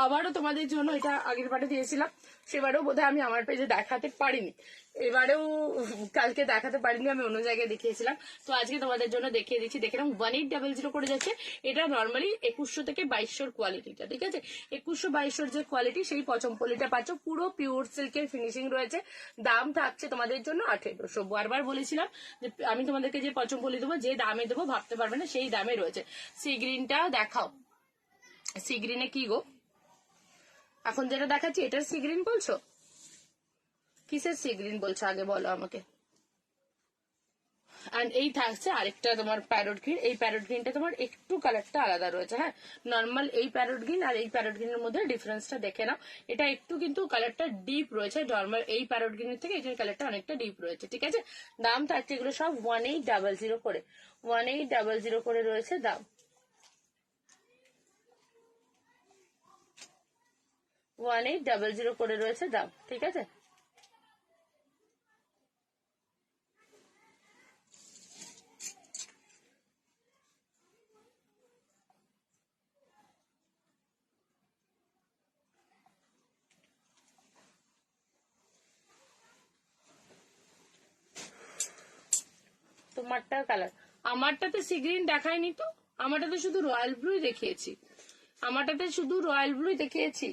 A: আবারও তোমাদের জন্য, এটা আগের বারে দিয়েছিলাম, সেবারেও বোধহয় আমি আমার পেজে দেখাতে পারিনি, এবারেও কালকে দেখাতে পারিনি, আমি অন্য জায়গায় দেখিয়েছিলাম, তো আজকে তোমাদের জন্য দেখিয়ে দিচ্ছি। দেখে নাও, 1800 করে যাচ্ছে। এটা নর্মালি 2100 থেকে 2200 কোয়ালিটিটা, ঠিক আছে, 2100-2200 যে কোয়ালিটি, সেই পচমপল্লিটা পাচ্ছ, পুরো পিওর সিল্কের ফিনিশিং রয়েছে। দাম থাকছে তোমাদের জন্য 1800। বারবার বলেছিলাম যে আমি তোমাদেরকে যে পচমপল্লি দেবো, যে দামে দেবো ভাবতে পারবে না, সেই দামে রয়েছে। সি গ্রিনটা দেখাও, সি গ্রিনে কি গো, এখন যেটা দেখাচ্ছি এটার সি গ্রিন বলছো, কিসের সি গ্রিন বলছো আগে বলো আমাকে। এন্ড এই থাকছে আরেকটা তোমার প্যারট গ্রিন, এই প্যারট গ্রিনটা তোমার একটু কালারটা আলাদা রয়েছে, হ্যাঁ, নর্মাল এই প্যারট গ্রিন আর এই প্যারট গ্রিনের মধ্যে ডিফারেন্সটা দেখে নাও, এটা একটু কিন্তু কালারটা ডিপ রয়েছে, নর্মাল এই প্যারট গ্রিনের থেকে এটার কালারটা অনেকটা ডিপ রয়েছে, ঠিক আছে। দাম থাকছে এগুলো সব 1800 করে, 1800 করে রয়েছে দাম, 1800 করে রয়েছে দাম, ঠিক আছে। তোমারটা কালার, আমারটাতে সি গ্রিন দেখায়নি তো, আমারটাতে শুধু রয়্যাল ব্লুই দেখিয়েছি, আমারটাতে শুধু রয়্যাল ব্লুই দেখিয়েছি।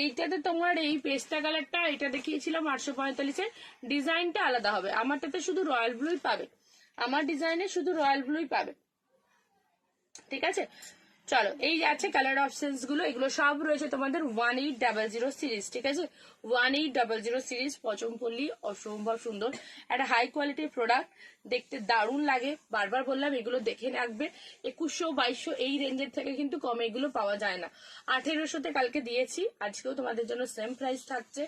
A: এইটাতে তোমার এই পেস্টা কালারটা এটা দেখিয়েছিলাম 845-এর, ডিজাইনটা আলাদা হবে। আমারটাতে শুধু রয়্যাল ব্লুই পাবে, আমার ডিজাইনে শুধু রয়্যাল ব্লুই পাবে, ঠিক আছে। চলো, এই আছে কালার অপশনস গুলো, এগুলো সব রয়েছে তোমাদের 1800 সিরিজ, ঠিক আছে। 1800 সিরিজ পচমপল্লী, অসম্ভব সুন্দর একটা হাই কোয়ালিটির প্রোডাক্ট, দেখতে দারুণ লাগে। বারবার বললাম এগুলো দেখে রাখবে, 2100-2200 এই রেঞ্জের থেকে কিন্তু কমে এগুলো পাওয়া যায় না। 1800-তে কালকে দিয়েছি, আজকেও তোমাদের জন্য সেম প্রাইস থাকছে।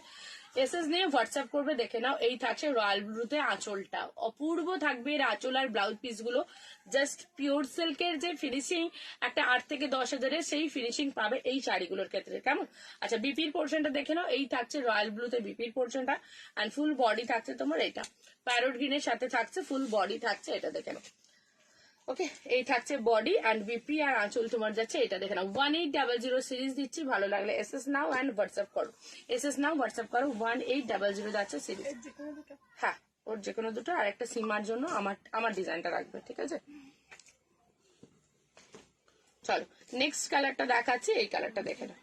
A: এসএস নিয়ে হোয়াটসঅ্যাপ করবে, দেখে নাও। এই থাকছে রয়্যাল ব্লুতে আঁচলটা, অপূর্ব থাকবে এর আঁচল আর ব্লাউজ পিস গুলো, জাস্ট পিওর সিল্কের যে ফিনিশিং একটা 8 থেকে 10,000-এর সেই ফিনিশিং পাবে এই শাড়িগুলোর ক্ষেত্রে, কেমন। আচ্ছা, বিপির পোর্শনটা দেখে নাও। এই থাকছে রয়্যাল ব্লুতে বিপির পোর্শনটা, অ্যান্ড ফুল বডি থাকছে তোমার এটা প্যারোট গ্রিনের সাথে থাকছে, ফুল বডি থাকছে, এটা দেখে নাও। ওকে, এই থাকছে বডি অ্যান্ড বিপি, আর আঁচল তোমার যাচ্ছে এটা দেখে নাও। 1800 সিরিজ দিচ্ছি, ভালো লাগলে এসএস নাও অ্যান্ড হোয়াটসঅ্যাপ করো, এসএস নাও হোয়াটসঅ্যাপ করো। 1800 যাচ্ছে সিরিজ।
C: এর যে কোনো দুটো
A: হ্যাঁ, ওর যে কোনো দুটো, আর একটা সীমার জন্য আমার ডিজাইনটা রাখবে, ঠিক আছে। চলো, নেক্সট কালারটা দেখাচ্ছি, এই কালারটা দেখে নাও।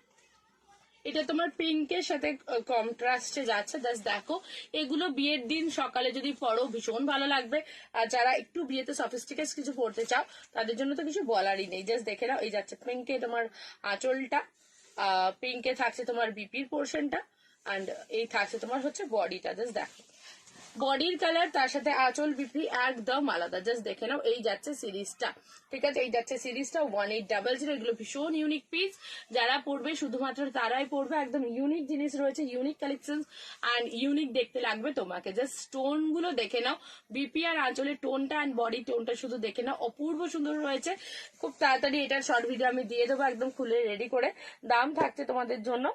A: এটা তোমার পিঙ্কের সাথে কন্ট্রাস্টে যাচ্ছে, জাস্ট দেখো। এগুলো বিয়ের দিন সকালে যদি পরো ভীষণ ভালো লাগবে, আর যারা একটু বিয়েতে সফিস্টিকেট কিছু পড়তে চাও তাদের জন্য তো কিছু বলারই নেই, জাস্ট দেখে নাও। এই যাচ্ছে পিঙ্কে তোমার আঁচলটা, পিঙ্কে থাকছে তোমার বিপির পোর্শনটা, অ্যান্ড এই থাকছে তোমার হচ্ছে বডিটা, জাস্ট দেখো। বডির কালার তার সাথে আঁচল বিপি একদম আলাদা, জাস্ট দেখে নাও। এই যাচ্ছে সিরিজটা, ঠিক আছে। এই যাচ্ছে সিরিজটা 1800। এগুলো ভীষণ ইউনিক পিস, যারা পড়বে শুধুমাত্র তারাই পড়বে, একদম ইউনিক জিনিস রয়েছে, ইউনিক কালেকশন অ্যান্ড ইউনিক দেখতে লাগবে তোমাকে। জাস্ট স্টোন গুলো দেখে নাও, বিপি আর আঁচলের টোনটা অ্যান্ড বডি টোনটা শুধু দেখে নাও, অপূর্ব সুন্দর রয়েছে। খুব তাড়াতাড়ি এটার শর্ট ভিডিও আমি দিয়ে দেবো একদম খুলে রেডি করে। দাম থাকছে তোমাদের জন্য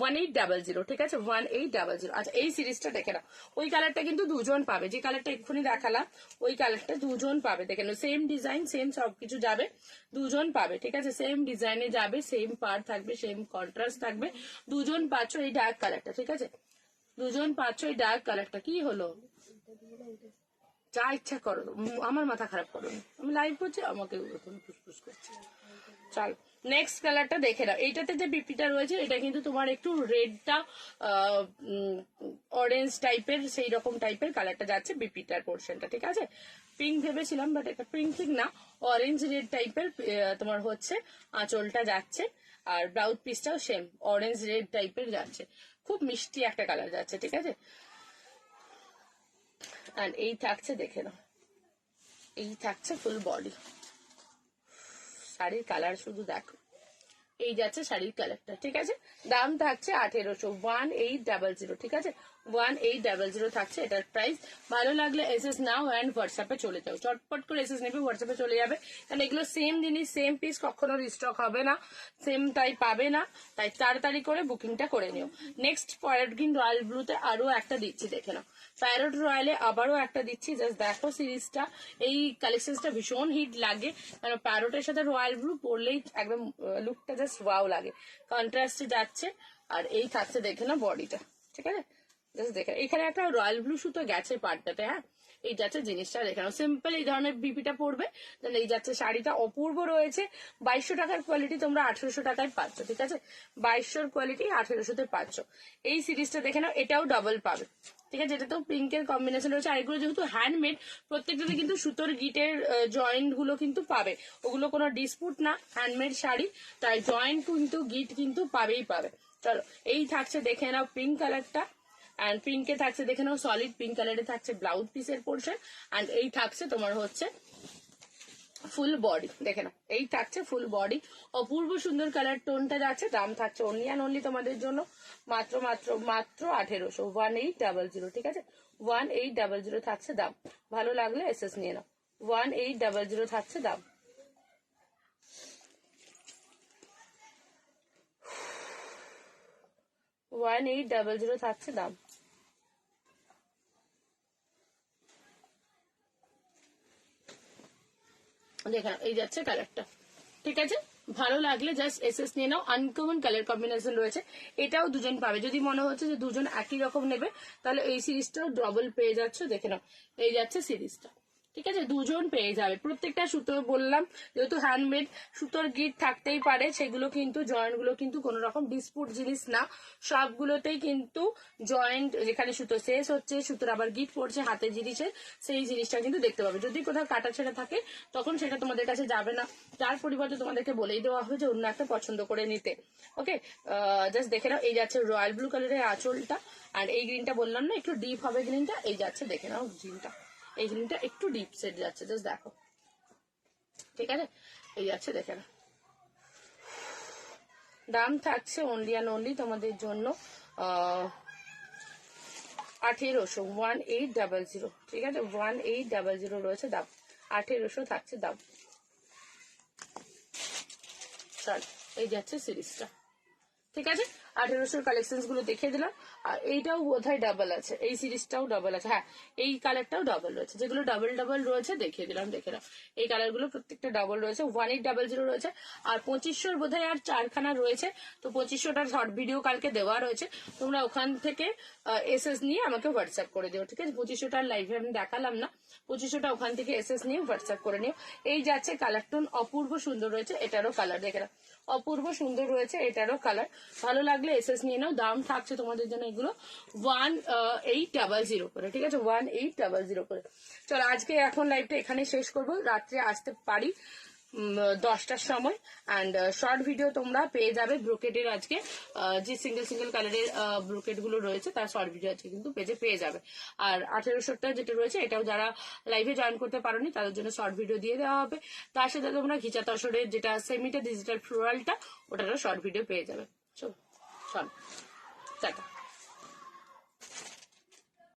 A: 1800, ঠিক আছে, 1800। আচ্ছা, এই সিরিজটা দেখে নাও। ওই কালারটা কিন্তু দুজন পাবে, যে কালারটা এক্ষুনি দেখালাম ওই কালারটা দুজন পাবে, দেখে নাও। সেম ডিজাইন, সেম সবকিছু যাবে, দুজন পাবে, ঠিক আছে। সেম ডিজাইনে যাবে, সেম পার থাকবে, সেম কন্ট্রাস্ট থাকবে, দুজন পাচ্ছ এই ডার্ক কালারটা, ঠিক আছে। দুজন পাচ্ছ এই ডার্ক কালারটা। কি হলো, যা ইচ্ছা করো, আমার মাথা খারাপ করো না। আমি লাইভ করছি, আমাকে ফুসফুস করছে। চল, নেক্সট কালারটা দেখে নাও। এইটাতে যে বিপিটা রয়েছে এটা কিন্তু তোমার একটু রেডটা অরেঞ্জ টাইপের, সেই রকম টাইপের কালারটা যাচ্ছে বিপিটার পোর্শনটা, ঠিক আছে। পিঙ্ক ভেবেছিলাম, বাট এটা পিঙ্ক ঠিক না, অরেঞ্জ রেড টাইপের তোমার হচ্ছে আঁচলটা যাচ্ছে, আর ব্লাউজ পিসটাও সেম অরেঞ্জ রেড টাইপের যাচ্ছে, খুব মিষ্টি একটা কালার যাচ্ছে, ঠিক আছে। আর এই থাকছে, দেখে নাও, এই থাকছে ফুল বডি। শাড়ির কালার শুধু দেখো, এই যাচ্ছে শাড়ির কালারটা, ঠিক আছে। দাম থাকছে 1800, 1800, ঠিক আছে। 1800 থাকছে এটার প্রাইস। ভালো লাগলে এসএস নাও অ্যান্ড হোয়াটসঅ্যাপে চলে যাও, চটপট করে এসএস নেবে, হোয়াটসঅ্যাপে চলে যাবে, কারণ এগুলো সেম জিনিস, সেম পিস কখনো রিস্টক হবে না, সেম তাই পাবে না, তাই তাড়াতাড়ি করে বুকিংটা করে নিও। নেক্সট প্যারট গ্রিন রয়্যাল ব্লুতে আরো একটা দিচ্ছি, দেখে নাও। প্যারট রয়্যালে আবারও একটা দিচ্ছি, জাস্ট দেখো সিরিজটা। এই কালেকশনটা ভীষণ হিট লাগে, কারণ প্যারটের সাথে রয়্যাল ব্লু পরলেই একদম লুকটা জাস্ট ওয়াও লাগে, কন্ট্রাস্টে যাচ্ছে। আর এই থাকছে, দেখে নাও বডিটা, ঠিক আছে। জাস্ট দেখে, এখানে একটা রয়্যাল ব্লু সুতো গেছে পার্টটাতে, হ্যাঁ। এই যাচ্ছে জিনিসটা, দেখে নাও। সিম্পল এই ধরনের বিপিটা পড়বে, দেন এই যাচ্ছে শাড়িটা, অপূর্ব রয়েছে। 2200 টাকার কোয়ালিটি তোমরা 1800 টাকায় পাচ্ছ, ঠিক আছে। 2200 কোয়ালিটি 1800-তে পাচ্ছ। এই সিরিজটা দেখে নাও, এটাও ডাবল পাবে, ঠিক আছে। এটা তো পিঙ্কের কম্বিনেশন রয়েছে, আর এগুলো যেহেতু হ্যান্ডমেড, প্রত্যেকটাতে কিন্তু সুতোর গিটের জয়েন্ট গুলো কিন্তু পাবে, ওগুলো কোনো ডিসপুট না, হ্যান্ডমেড শাড়ি, তাই জয়েন্ট কিন্তু গিট কিন্তু পাবেই পাবে। চলো, এই থাকছে, দেখে নাও পিঙ্ক কালারটা, অ্যান্ড পিঙ্কে থাকছে, দেখে নাও সলিড পিঙ্ক কালারে থাকছে ব্লাউজ পিসের পোর্শন, অ্যান্ড এই থাকছে তোমার হচ্ছে ফুল বডি, দেখে নাও। এই থাকছে ফুল বডি, অপূর্ব সুন্দর কালার টোনটা যাচ্ছে। দাম থাকছে অনলি অ্যান্ড অনলি তোমাদের জন্য মাত্র মাত্র মাত্র 1800, 1800, ঠিক আছে। 1800 থাকছে দাম। ভালো লাগলে এসএস নিয়ে নাও। 1800 থাকছে দাম। $1800 থাকছে দাম। দেখেন, এই যাচ্ছে কালারটা, ঠিক আছে। ভালো লাগলে জাস্ট এসএস নিয়ে নাও। আনকমন কালার কম্বিনেশন রয়েছে, এটাও দুজন পাবে। যদি মনে হচ্ছে যে দুজন একই রকম নেবে, তাহলে এই সিরিজটাও ডবল পেয়ে যাচ্ছে, দেখে নাও। এই যাচ্ছে সিরিজটা, ঠিক আছে, দুজন পেয়ে যাবে। প্রত্যেকটা সুতো বললাম যেহেতু হ্যান্ডমেড, সুতোর গিট থাকতেই পারে, সেগুলো কিন্তু জয়েন্ট গুলো কিন্তু কোনো রকম ডিসপুট জিনিস না, সবগুলোতেই কিন্তু জয়েন্ট, যেখানে সুতো শেষ হচ্ছে সুতোর আবার গিট পড়ছে হাতে জিনিসের, সেই জিনিসটা কিন্তু দেখতে পাবে। যদি কোথাও কাটা ছেঁড়া থাকে তখন সেটা তোমাদের কাছে যাবে না, তার পরিবর্তে তোমাদেরকে বলেই দেওয়া হবে যে অন্য একটা পছন্দ করে নিতে। ওকে, জাস্ট দেখে নাও। এই যাচ্ছে রয়্যাল ব্লু কালারের আঁচলটা, আর এই গ্রিনটা বললাম না একটু ডিপ হবে গ্রিনটা, এই যাচ্ছে দেখে নাও গ্রিনটা, এই গ্রিনটা একটু ডিপ সেট যাচ্ছে, জাস্ট দেখো। ঠিক আছে, এই যাচ্ছে দেখে নাও। দাম থাকছে অনলি অ্যান্ড অনলি তোমাদের জন্য 1800, 1800। ঠিক আছে, 1800 রয়েছে দাম, 1800 থাকছে দাম। চল, এই যাচ্ছে সিরিজটা। ঠিক আছে, 1800 কালেকশন গুলো দেখিয়ে দিলাম। আর এইটাও বোধহয় ডাবল আছে, এই সিরিজটাও ডাবল আছে, হ্যাঁ এই কালারটাও ডাবল রয়েছে, যেগুলো ডাবল ডাবল রয়েছে দেখিয়ে দিলাম, দেখে নাও। এই কালার গুলো প্রত্যেকটা ডাবল রয়েছে, 1800 রয়েছে। আর 2500 বোধহয় আর 4খানা রয়েছে, তো 2500টার শর্ট ভিডিও কালকে দেওয়া রয়েছে, তোমরা ওখান থেকে এসএস নিয়ে আমাকে হোয়াটসঅ্যাপ করে দিও। ঠিক আছে, 2500টার লাইভে আমি দেখালাম না, 2500টা ওখান থেকে এসএস নিয়ে হোয়াটসঅ্যাপ করে নিও। এই যাচ্ছে কালার টোন, অপূর্ব সুন্দর রয়েছে, এটারও কালার দেখে নাও, অপূর্ব সুন্দর রয়েছে, এটারও কালার। ভালো লাগলে এসএস নিয়ে নাও। দাম থাকছে তোমাদের জন্য এগুলো 1800 করে। ঠিক আছে, 1800 করে। চলো আজকে এখন লাইভটা এখানে শেষ করবো, রাত্রে আসতে পারি 10টার সময়। অ্যান্ড শর্ট ভিডিও তোমরা পেয়ে যাবে ব্রোকেটের, আজকে যে সিঙ্গেল সিঙ্গেল কালারের ব্রোকেট গুলো রয়েছে তার শর্ট ভিডিও আজকে কিন্তু পেজে পেয়ে যাবে। আর 1800টা যেটা রয়েছে এটাও যারা লাইভে জয়েন করতে পারোনি তাদের জন্য শর্ট ভিডিও দিয়ে দেওয়া হবে। তার সাথে তোমরা ঘিচা তসরের যেটা সেমিটা ডিজিটাল ফ্লোরালটা, ওটারও শর্ট ভিডিও পেয়ে যাবে। চল টাটা।